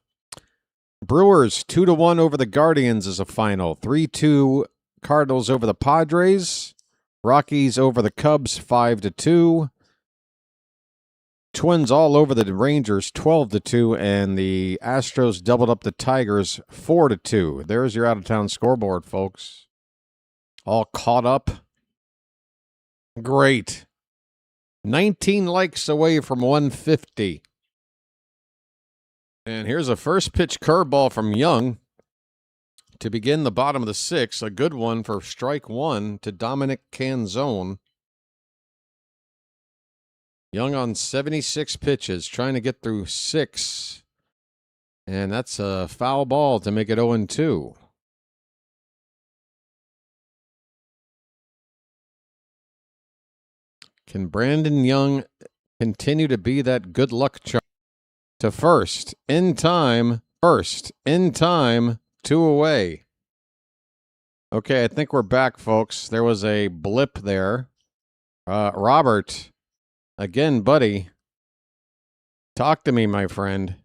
Brewers 2-1 over the Guardians is a final. 3-2 Cardinals over the Padres. Rockies over the Cubs 5-2. Twins all over the Rangers 12-2, and the Astros doubled up the Tigers 4-2. There's your out-of-town scoreboard, folks. All caught up. Great. 19 likes away from 150. And here's a first pitch curveball from Young to begin the bottom of the 6th. A good one for strike 1 to Dominic Canzone. Young on 76 pitches, trying to get through 6. And that's a foul ball to make it 0-2. Can Brandon Young continue to be that good luck charm? To first, in time, 2 away. Okay, I think we're back, folks. There was a blip there. Robert, again, buddy, talk to me, my friend.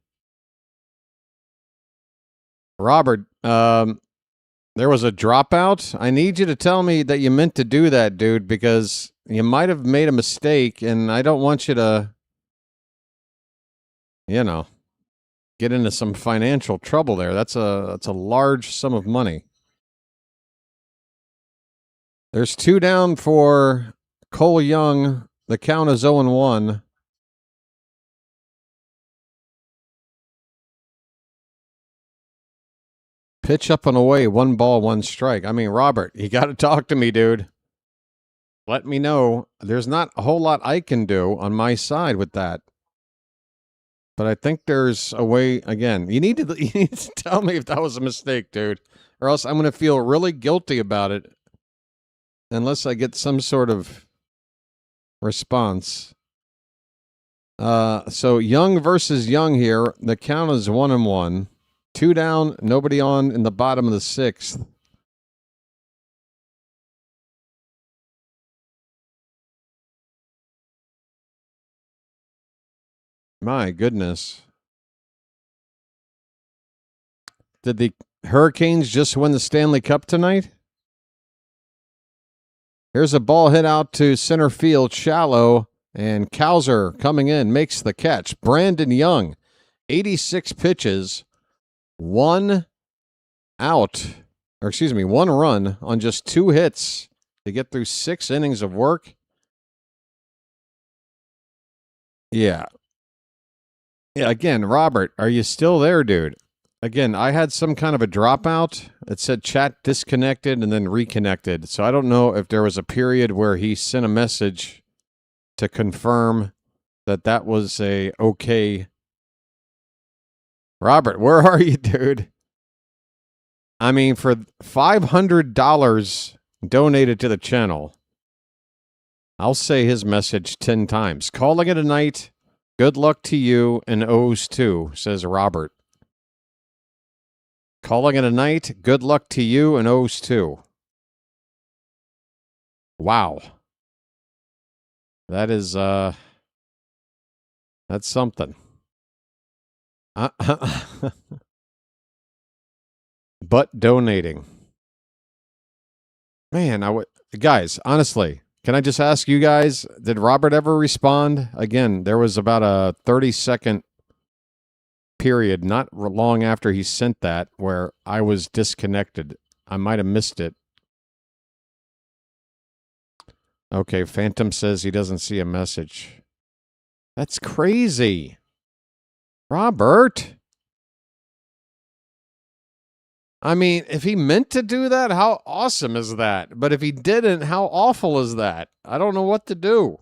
Robert, there was a dropout. I need you to tell me that you meant to do that, dude, because you might have made a mistake, and I don't want you to, get into some financial trouble there. That's a large sum of money. There's 2 down for Cole Young. The count is 0-1. Pitch up and away, 1 ball, 1 strike. I mean, Robert, you got to talk to me, dude. Let me know. There's not a whole lot I can do on my side with that. But I think there's a way, again, you need to tell me if that was a mistake, dude. Or else I'm going to feel really guilty about it unless I get some sort of response. So Young versus Young here. The count is 1-1. 2 down, nobody on in the bottom of the 6th. My goodness. Did the Hurricanes just win the Stanley Cup tonight? Here's a ball hit out to center field, shallow, and Cowser coming in, makes the catch. Brandon Young, 86 pitches, 1 run on just 2 hits to get through 6 innings of work. Yeah. Yeah, again, Robert, are you still there, dude? Again, I had some kind of a dropout. It said chat disconnected and then reconnected. So I don't know if there was a period where he sent a message to confirm that that was a okay. Robert, where are you, dude? I mean, for $500 donated to the channel, I'll say his message 10 times. Calling it a night. Good luck to you and O's too, says Robert. Calling it a night. Good luck to you and O's too. Wow. That is, that's something. But donating. Man, guys, honestly, can I just ask you guys, did Robert ever respond? Again, there was about a 30-second period, not long after he sent that, where I was disconnected. I might have missed it. Okay, Phantom says he doesn't see a message. That's crazy. Robert. I mean, if he meant to do that, how awesome is that? But if he didn't, how awful is that? I don't know what to do.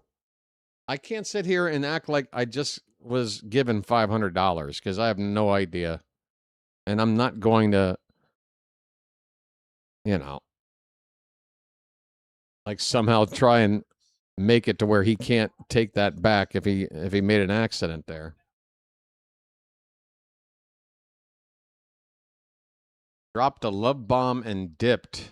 I can't sit here and act like I just was given $500 because I have no idea. And I'm not going to, like somehow try and make it to where he can't take that back if he made an accident there. Dropped a love bomb and dipped.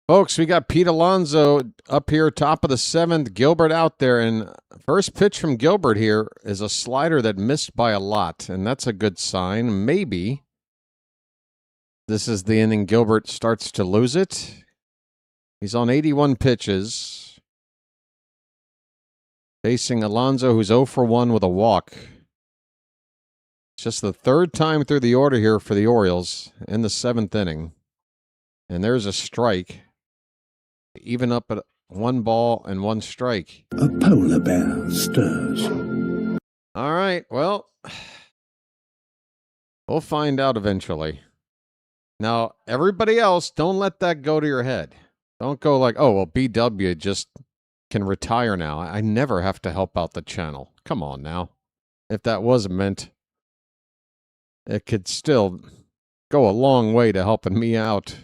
Folks, we got Pete Alonso up here, top of the 7th. Gilbert out there, and first pitch from Gilbert here is a slider that missed by a lot, and that's a good sign. Maybe this is the inning Gilbert starts to lose it. He's on 81 pitches. Facing Alonso, who's 0 for 1 with a walk. It's just the third time through the order here for the Orioles in the 7th inning. And there's a strike. Even up at 1 ball and 1 strike. A polar bear stirs. All right, well, we'll find out eventually. Now, everybody else, don't let that go to your head. Don't go like, oh, well, BW just can retire now. I never have to help out the channel. Come on now. If that was meant, it could still go a long way to helping me out.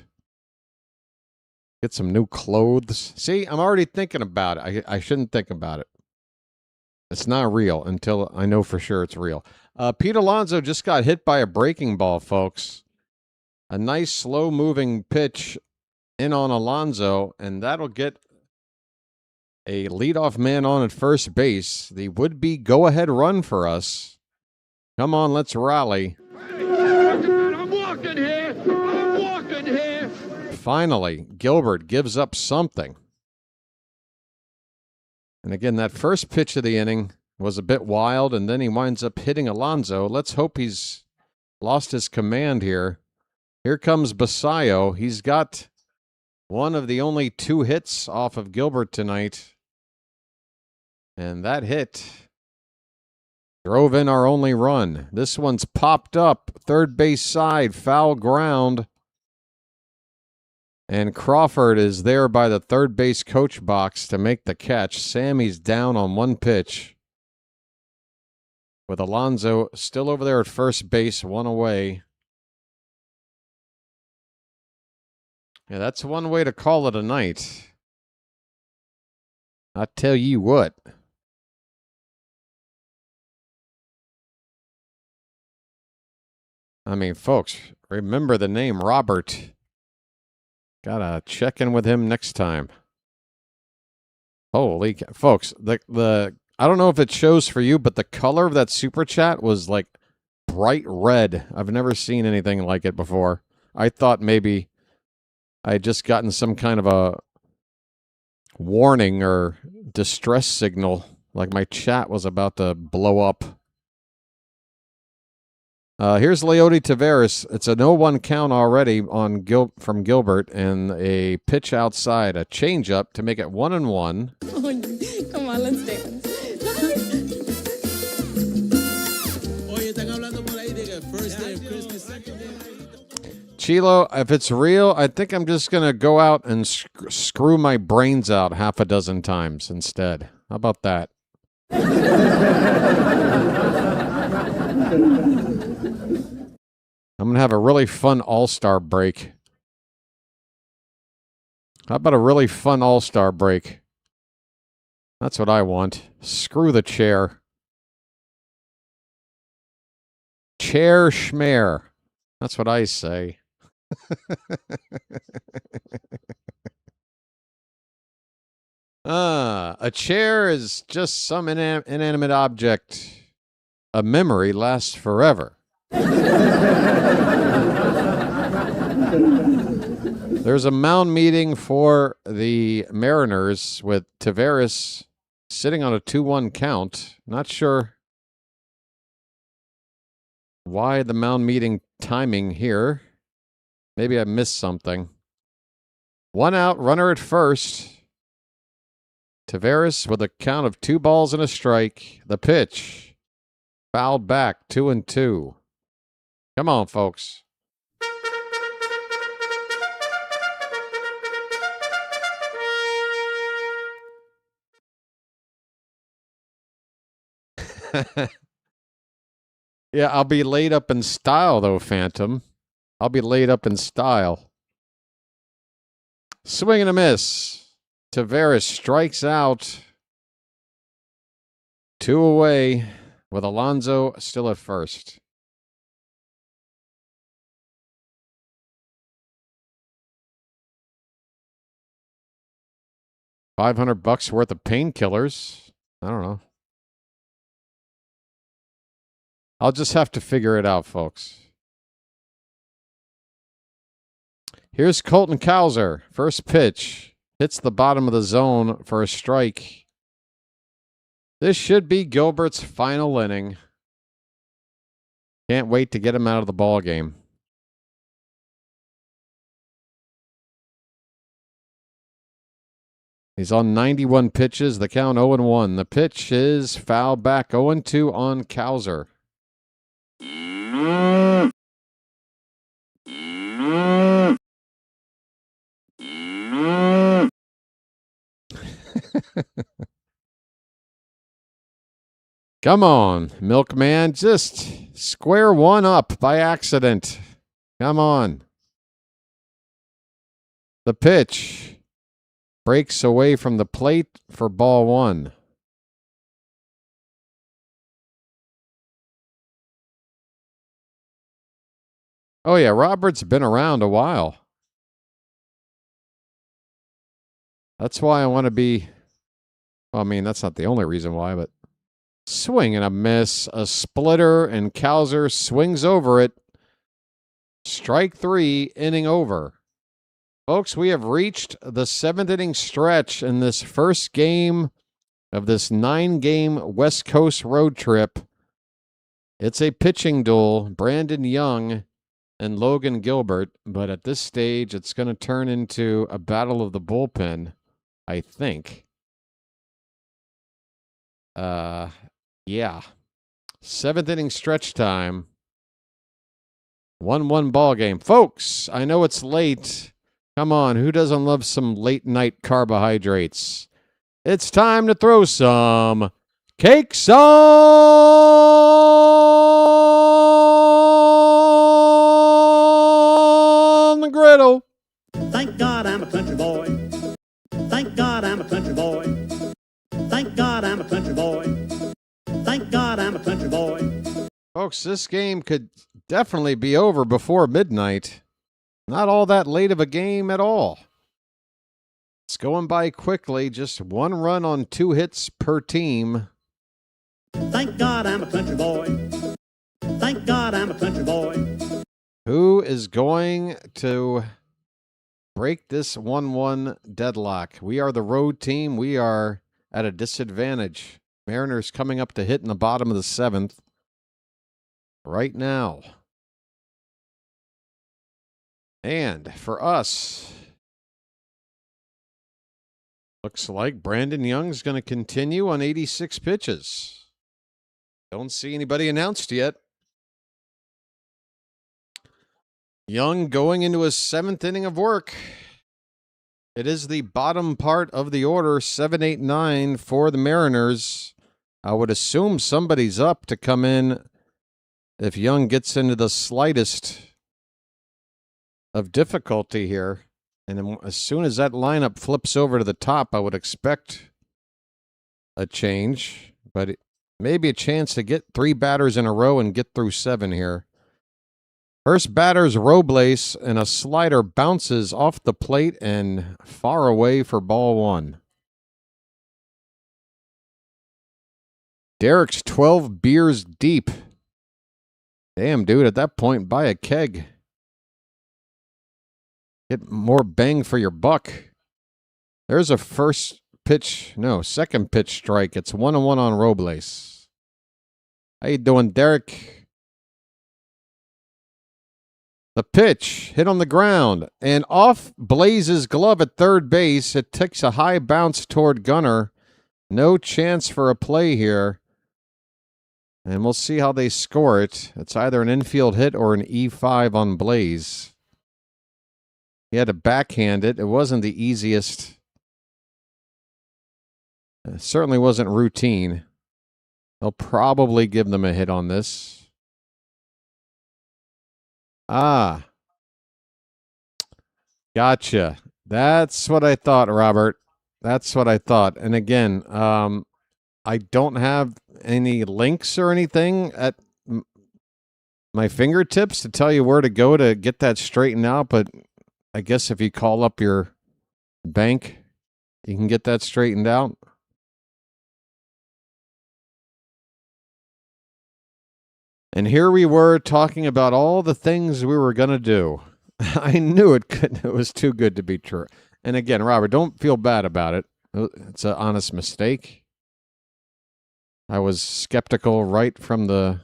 Get some new clothes. See, I'm already thinking about it. I shouldn't think about it. It's not real until I know for sure it's real. Pete Alonso just got hit by a breaking ball, folks. A nice slow-moving pitch in on Alonso, and that'll get a leadoff man on at first base. The would-be go-ahead run for us. Come on, let's rally. I'm walking here. I'm walking here. Finally, Gilbert gives up something. And again, that first pitch of the inning was a bit wild, and then he winds up hitting Alonso. Let's hope he's lost his command here. Here comes Basayo. He's got one of the only 2 hits off of Gilbert tonight. And that hit drove in our only run. This one's popped up. Third base side, foul ground. And Crawford is there by the third base coach box to make the catch. Sammy's down on 1 pitch. With Alonso still over there at first base, 1 away. Yeah, that's one way to call it a night. I tell you what. I mean, folks, remember the name Robert. Gotta check in with him next time. Holy cow. Folks, the I don't know if it shows for you, but the color of that super chat was like bright red. I've never seen anything like it before. I thought maybe I had just gotten some kind of a warning or distress signal, like my chat was about to blow up. Here's Leody Taveras. It's a 0-1 count already on from Gilbert, and a pitch outside, a changeup to make it 1-1. Oh, come on, let's dance. Chilo, if it's real, I think I'm just going to go out and screw my brains out half a dozen times instead. How about that? I'm going to have a really fun All-Star break. How about a really fun All-Star break? That's what I want. Screw the chair. Chair schmear. That's what I say. A chair is just some inanimate object. A memory lasts forever. There's a mound meeting for the Mariners with Taveras sitting on a 2-1 count. Not sure why the mound meeting timing here. Maybe I missed something. 1 out, runner at first. Taveras with a count of 2 balls and a strike. The pitch. Fouled back, 2-2. Come on, folks. Yeah, I'll be laid up in style, though, Phantom. I'll be laid up in style. Swing and a miss. Taveras strikes out. 2 away with Alonso still at first. $500 worth of painkillers. I don't know. I'll just have to figure it out, folks. Here's Colton Cowser. First pitch. Hits the bottom of the zone for a strike. This should be Gilbert's final inning. Can't wait to get him out of the ball game. He's on 91 pitches. The count 0-1. The pitch is foul back 0-2 on Cowser. Come on, Milkman. Just square one up by accident. Come on. The pitch breaks away from the plate for ball 1. Oh, yeah, Robert's been around a while. That's why I want to be... Well, I mean, that's not the only reason why, but... Swing and a miss. A splitter, and Cowser swings over it. Strike 3, inning over. Folks, we have reached the 7th inning stretch in this first game of this 9-game West Coast road trip. It's a pitching duel. Brandon Young and Logan Gilbert, but at this stage, it's going to turn into a battle of the bullpen, I think. Yeah. 7th inning stretch time. 1-1 ball game. Folks, I know it's late. Come on, who doesn't love some late night carbohydrates? It's time to throw some cakes on the griddle. Thank God I'm a country boy. Thank God I'm a country boy. Thank God I'm a country boy. Thank God I'm a country boy. Folks, this game could definitely be over before midnight. Not all that late of a game at all. It's going by quickly. Just 1 run on 2 hits per team. Thank God I'm a country boy. Thank God I'm a country boy. Who is going to break this 1-1 deadlock? We are the road team. We are at a disadvantage. Mariners coming up to hit in the bottom of the 7th right now. And for us, looks like Brandon Young's going to continue on 86 pitches. Don't see anybody announced yet. Young going into his 7th inning of work. It is the bottom part of the order, 7, 8, 9 for the Mariners. I would assume somebody's up to come in if Young gets into the slightest of difficulty here. And then as soon as that lineup flips over to the top, I would expect a change. But maybe a chance to get 3 batters in a row and get through 7 here. First batter's Robles, and a slider bounces off the plate and far away for ball 1. Derek's 12 beers deep. Damn, dude, at that point, buy a keg. Get more bang for your buck. There's a second pitch strike. It's 1-1 on Robles. How you doing, Derek? The pitch hit on the ground and off Blaze's glove at third base. It takes a high bounce toward Gunnar. No chance for a play here. And we'll see how they score it. It's either an infield hit or an E5 on Blaze. He had to backhand it. It wasn't the easiest. It certainly wasn't routine. They'll probably give them a hit on this. Ah. Gotcha. That's what I thought, Robert. That's what I thought. And again, I don't have any links or anything at my fingertips to tell you where to go to get that straightened out, but I guess if you call up your bank, you can get that straightened out. And here we were talking about all the things we were going to do. I knew it couldn't. It was too good to be true. And again, Robert, don't feel bad about it. It's an honest mistake. I was skeptical right from the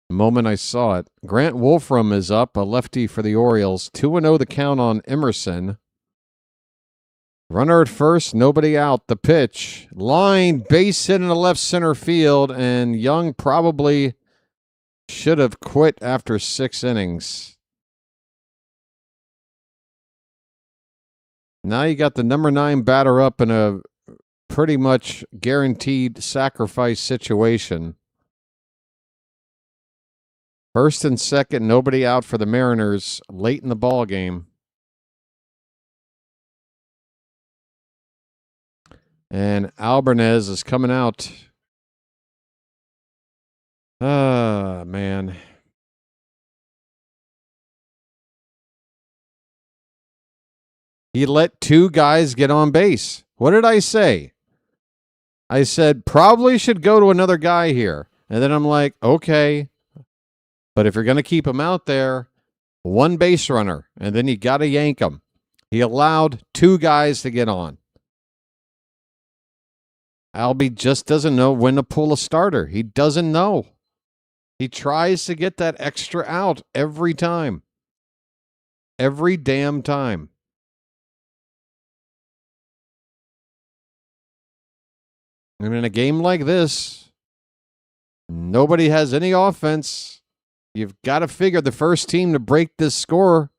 moment I saw it. Grant Wolfram is up, a lefty for the Orioles. 2-0 the count on Emerson. Runner at first, nobody out. The pitch. Line, base hit in the left center field, and Young probably should have quit after 6 innings. Now you got the number 9 batter up in a pretty much guaranteed sacrifice situation. First and second, nobody out for the Mariners late in the ball game. And Albarnez is coming out. Ah, man. He let 2 guys get on base. What did I say? I said, probably should go to another guy here. And then I'm like, okay. But if you're going to keep him out there, 1 base runner. And then you got to yank him. He allowed 2 guys to get on. Albie just doesn't know when to pull a starter. He doesn't know. He tries to get that extra out every time. Every damn time. And in a game like this, nobody has any offense. You've got to figure the first team to break this score,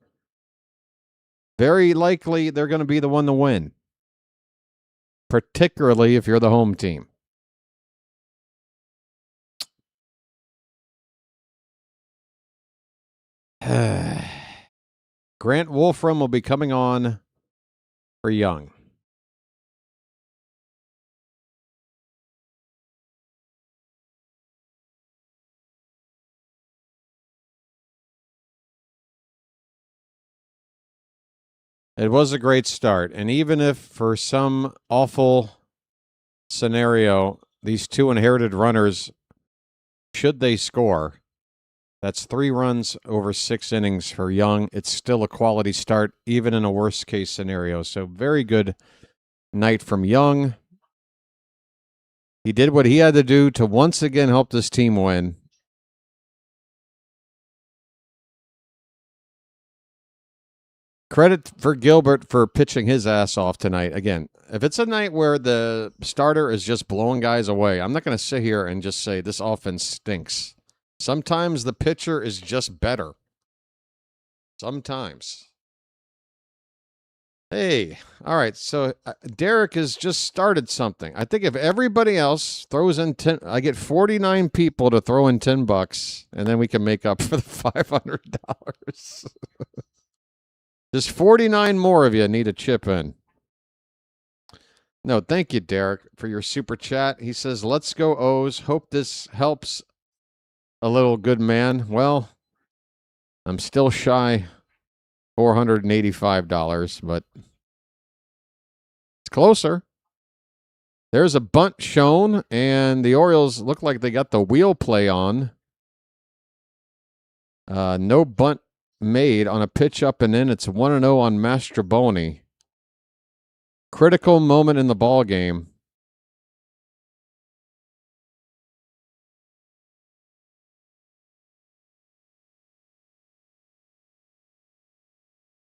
very likely they're going to be the one to win. Particularly if you're the home team. Grant Wolfram will be coming on for Young. It was a great start, and even if for some awful scenario, these 2 inherited runners, should they score, that's 3 runs over 6 innings for Young. It's still a quality start, even in a worst-case scenario. So very good night from Young. He did what he had to do to once again help this team win. Credit for Gilbert for pitching his ass off tonight. Again, if it's a night where the starter is just blowing guys away, I'm not going to sit here and just say this offense stinks. Sometimes the pitcher is just better. Sometimes. Hey, all right. So Derek has just started something. I think if everybody else throws in 10, I get 49 people to throw in $10, and then we can make up for the $500. Just 49 more of you need to chip in. No, thank you, Derek, for your super chat. He says, "Let's go O's. Hope this helps a little, good man." Well, I'm still shy $485, but it's closer. There's a bunt shown, and the Orioles look like they got the wheel play on. No bunt made on a pitch up and in. It's 1-0 on Mastroboni. Critical moment in the ball game.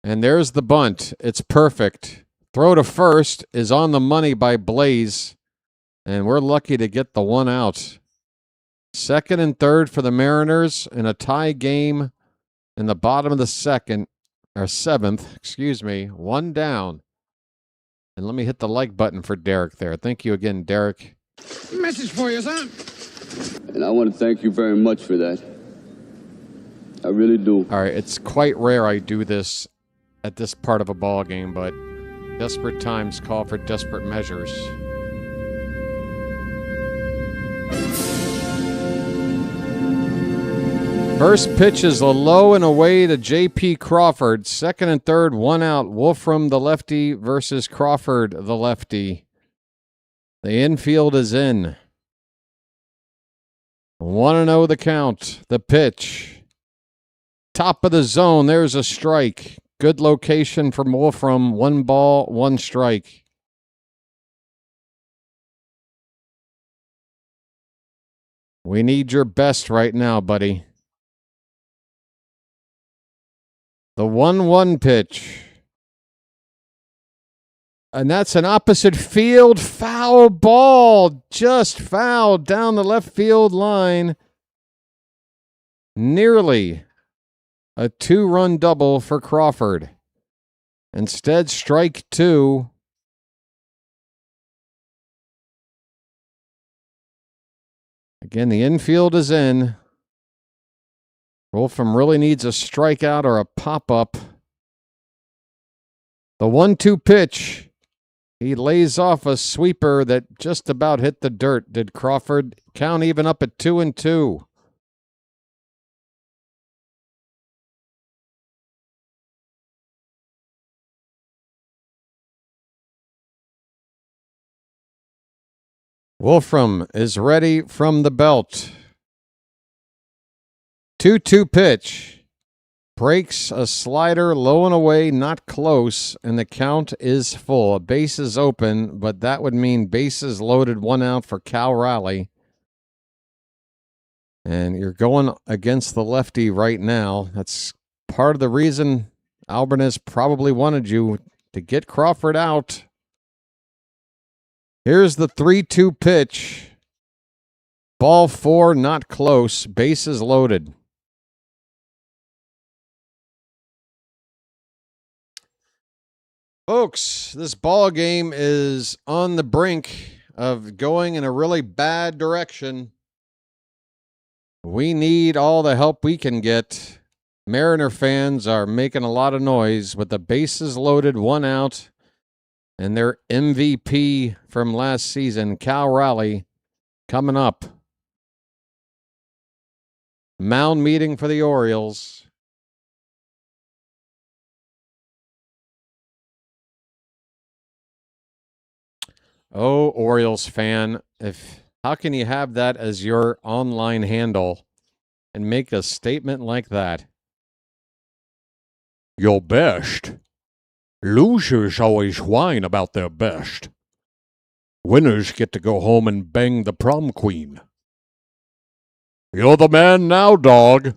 And there's the bunt. It's perfect. Throw to first is on the money by Blaze, and we're lucky to get the one out. Second and third for the Mariners in a tie game in the bottom of the seventh, one down. And let me hit the like button for Derek there. Thank you again, Derek. Message for you, son. And I want to thank you very much for that. I really do. All right, it's quite rare I do this at this part of a ball game, but desperate times call for desperate measures. First pitch is a low and away to J.P. Crawford. Second and third, one out. Wolfram, the lefty, versus Crawford, the lefty. The infield is in. 1-0 the count. The pitch. Top of the zone. There's a strike. Good location from Wolfram. 1 ball, 1 strike. We need your best right now, buddy. The 1-1 pitch. And that's an opposite field foul ball. Just fouled down the left field line. Nearly a 2-run double for Crawford. Instead, strike 2. Again, the infield is in. Wolfram really needs a strikeout or a pop-up. The 1-2 pitch. He lays off a sweeper that just about hit the dirt, did Crawford. Count even up at 2-2. Wolfram is ready from the belt. 2-2 pitch. Breaks a slider low and away, not close, and the count is full. A base is open, but that would mean bases loaded, 1 out for Cal Raleigh. And you're going against the lefty right now. That's part of the reason Albarnez probably wanted you to get Crawford out. Here's the 3-2 pitch. Ball 4, not close. Bases loaded. Folks, this ball game is on the brink of going in a really bad direction. We need all the help we can get. Mariner fans are making a lot of noise with the bases loaded, 1 out, and their MVP from last season, Cal Raleigh, coming up. Mound meeting for the Orioles. Oh, Orioles fan, how can you have that as your online handle and make a statement like that? Your best. Losers always whine about their best. Winners get to go home and bang the prom queen. You're the man now, dog.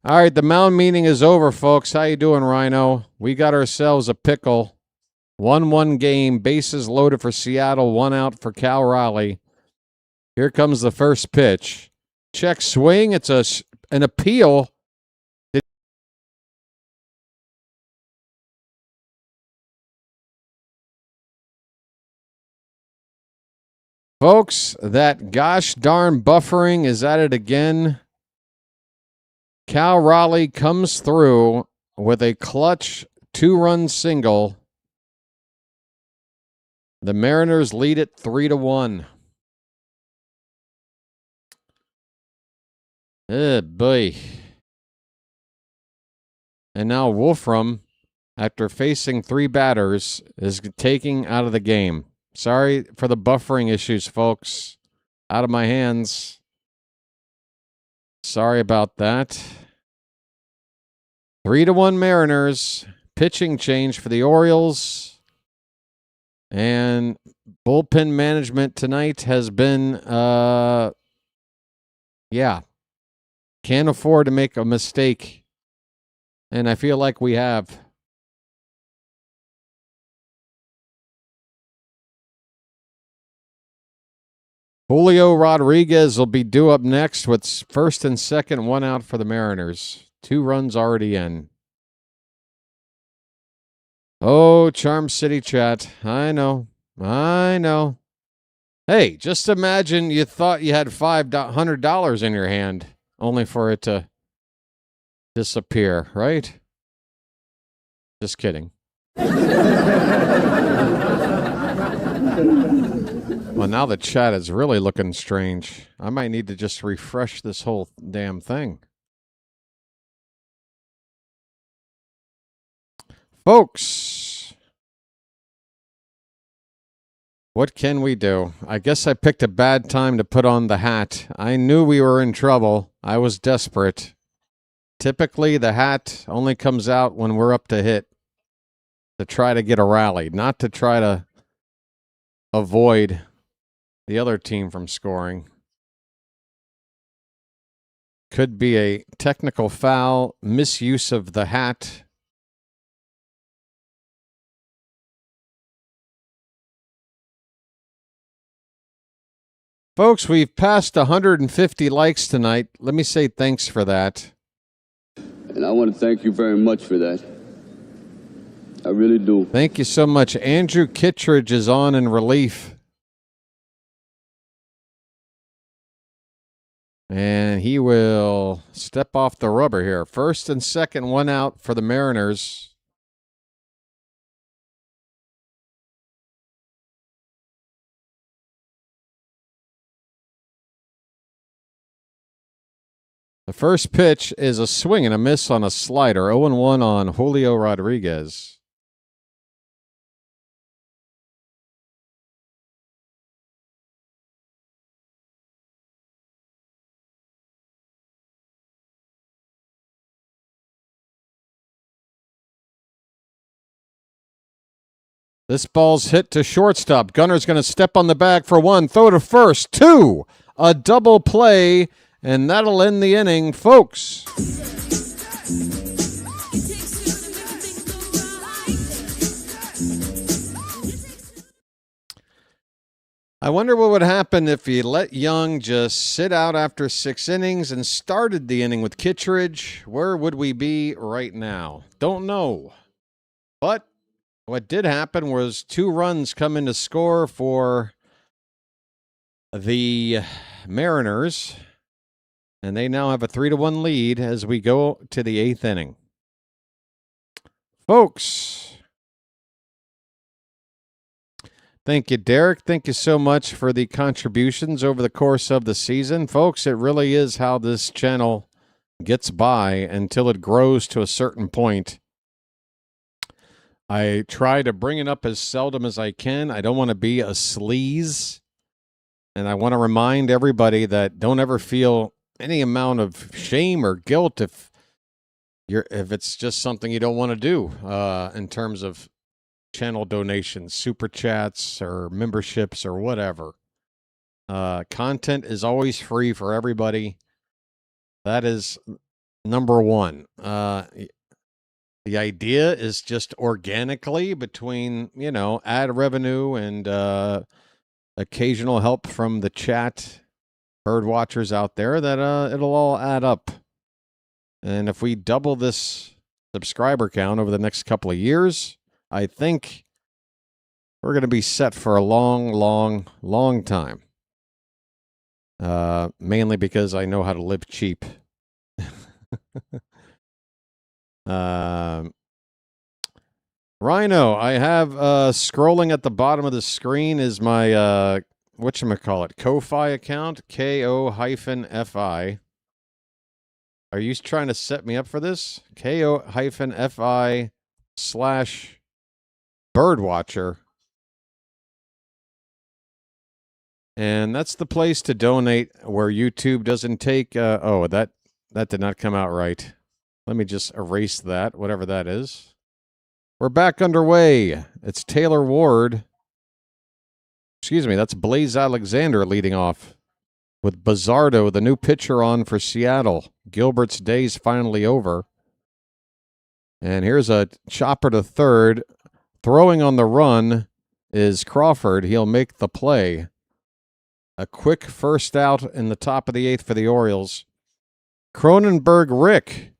All right, the mound meeting is over, folks. How you doing, Rhino? We got ourselves a pickle. 1-1 game, bases loaded for Seattle, 1 out for Cal Raleigh. Here comes the first pitch. Check swing. It's an appeal. Folks, that gosh darn buffering is at it again. Cal Raleigh comes through with a clutch 2-run single. The Mariners lead it 3-1. Oh, boy. And now Wolfram, after facing 3 batters, is taking out of the game. Sorry for the buffering issues, folks. Out of my hands. Sorry about that. 3-1 Mariners. Pitching change for the Orioles. And bullpen management tonight has been, can't afford to make a mistake. And I feel like we have. Julio Rodriguez will be due up next with first and second, 1 out for the Mariners. 2 runs already in. Oh, Charm City chat. I know. Hey, just imagine you thought you had $500 in your hand, only for it to disappear, right? Just kidding. Well, now the chat is really looking strange. I might need to just refresh this whole damn thing. Folks, what can we do? I guess I picked a bad time to put on the hat. I knew we were in trouble. I was desperate. Typically, the hat only comes out when we're up to hit to try to get a rally, not to try to avoid the other team from scoring. Could be a technical foul, misuse of the hat. Folks, we've passed 150 likes tonight. Let me say thanks for that. And I want to thank you very much for that. I really do. Thank you so much. Andrew Kittredge is on in relief. And he will step off the rubber here. First and second, 1 out for the Mariners. The first pitch is a swing and a miss on a slider. 0-1 on Julio Rodriguez. This ball's hit to shortstop. Gunner's going to step on the bag for 1. Throw to first. 2. A double play. And that'll end the inning, folks. I wonder what would happen if you let Young just sit out after 6 innings and started the inning with Kittredge. Where would we be right now? Don't know. But what did happen was 2 runs come in to score for the Mariners. And they now have a 3-1 lead as we go to the 8th inning. Folks, thank you, Derek. Thank you so much for the contributions over the course of the season. Folks, it really is how this channel gets by until it grows to a certain point. I try to bring it up as seldom as I can. I don't want to be a sleaze. And I want to remind everybody that don't ever feel any amount of shame or guilt if it's just something you don't want to do in terms of channel donations, super chats, or memberships, or whatever. Content is always free for everybody. That is number one. The idea is just organically between, ad revenue and occasional help from the chat bird watchers out there that it'll all add up. And if we double this subscriber count over the next couple of years, I think we're going to be set for a long, long, long time. Mainly because I know how to live cheap. Rhino, I have scrolling at the bottom of the screen is my whatchamacallit, Ko-Fi account, KO-FI. Are you trying to set me up for this? KO-FI/BirdWatcher. And that's the place to donate where YouTube doesn't take... oh, that did not come out right. Let me just erase that, whatever that is. We're back underway. It's Taylor Ward. Excuse me, that's Blaze Alexander leading off with Bizzardo, the new pitcher, on for Seattle. Gilbert's day's finally over. And here's a chopper to third. Throwing on the run is Crawford. He'll make the play. A quick first out in the top of the eighth for the Orioles. Cronenberg Rick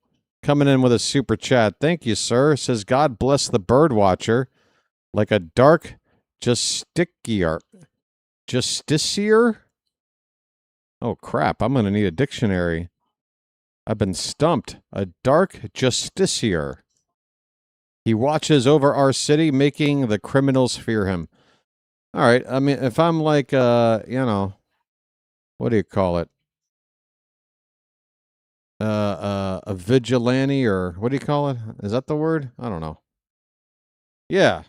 coming in with a super chat. Thank you, sir. Says, God bless the Birdwatcher. Like a dark justiciar. Oh, crap. I'm going to need a dictionary. I've been stumped. A dark justiciar. He watches over our city, making the criminals fear him. All right. I mean, if I'm like, you know, what do you call it? A vigilante, or what do you call it? Is that the word? I don't know. Yeah.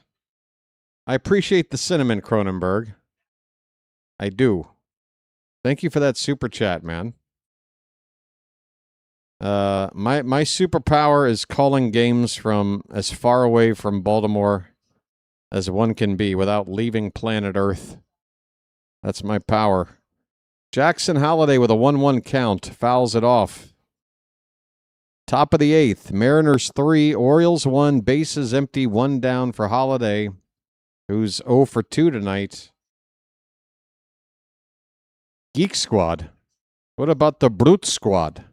I appreciate the cinnamon, Cronenberg. I do. Thank you for that super chat, man. My superpower is calling games from as far away from Baltimore as one can be without leaving planet Earth. That's my power. Jackson Holliday with a 1-1 count fouls it off. Top of the eighth, Mariners 3, Orioles 1, bases empty, 1 down for Holliday, who's 0 for 2 tonight. Geek Squad. What about the Brute Squad?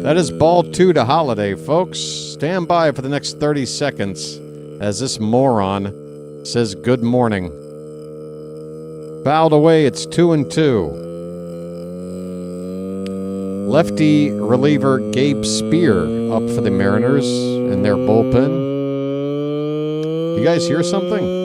That is ball 2 to Holliday, folks. Stand by for the next 30 seconds as this moron says good morning. Fouled away, it's 2-2. Lefty reliever Gabe Spear up for the Mariners in their bullpen. You guys hear something?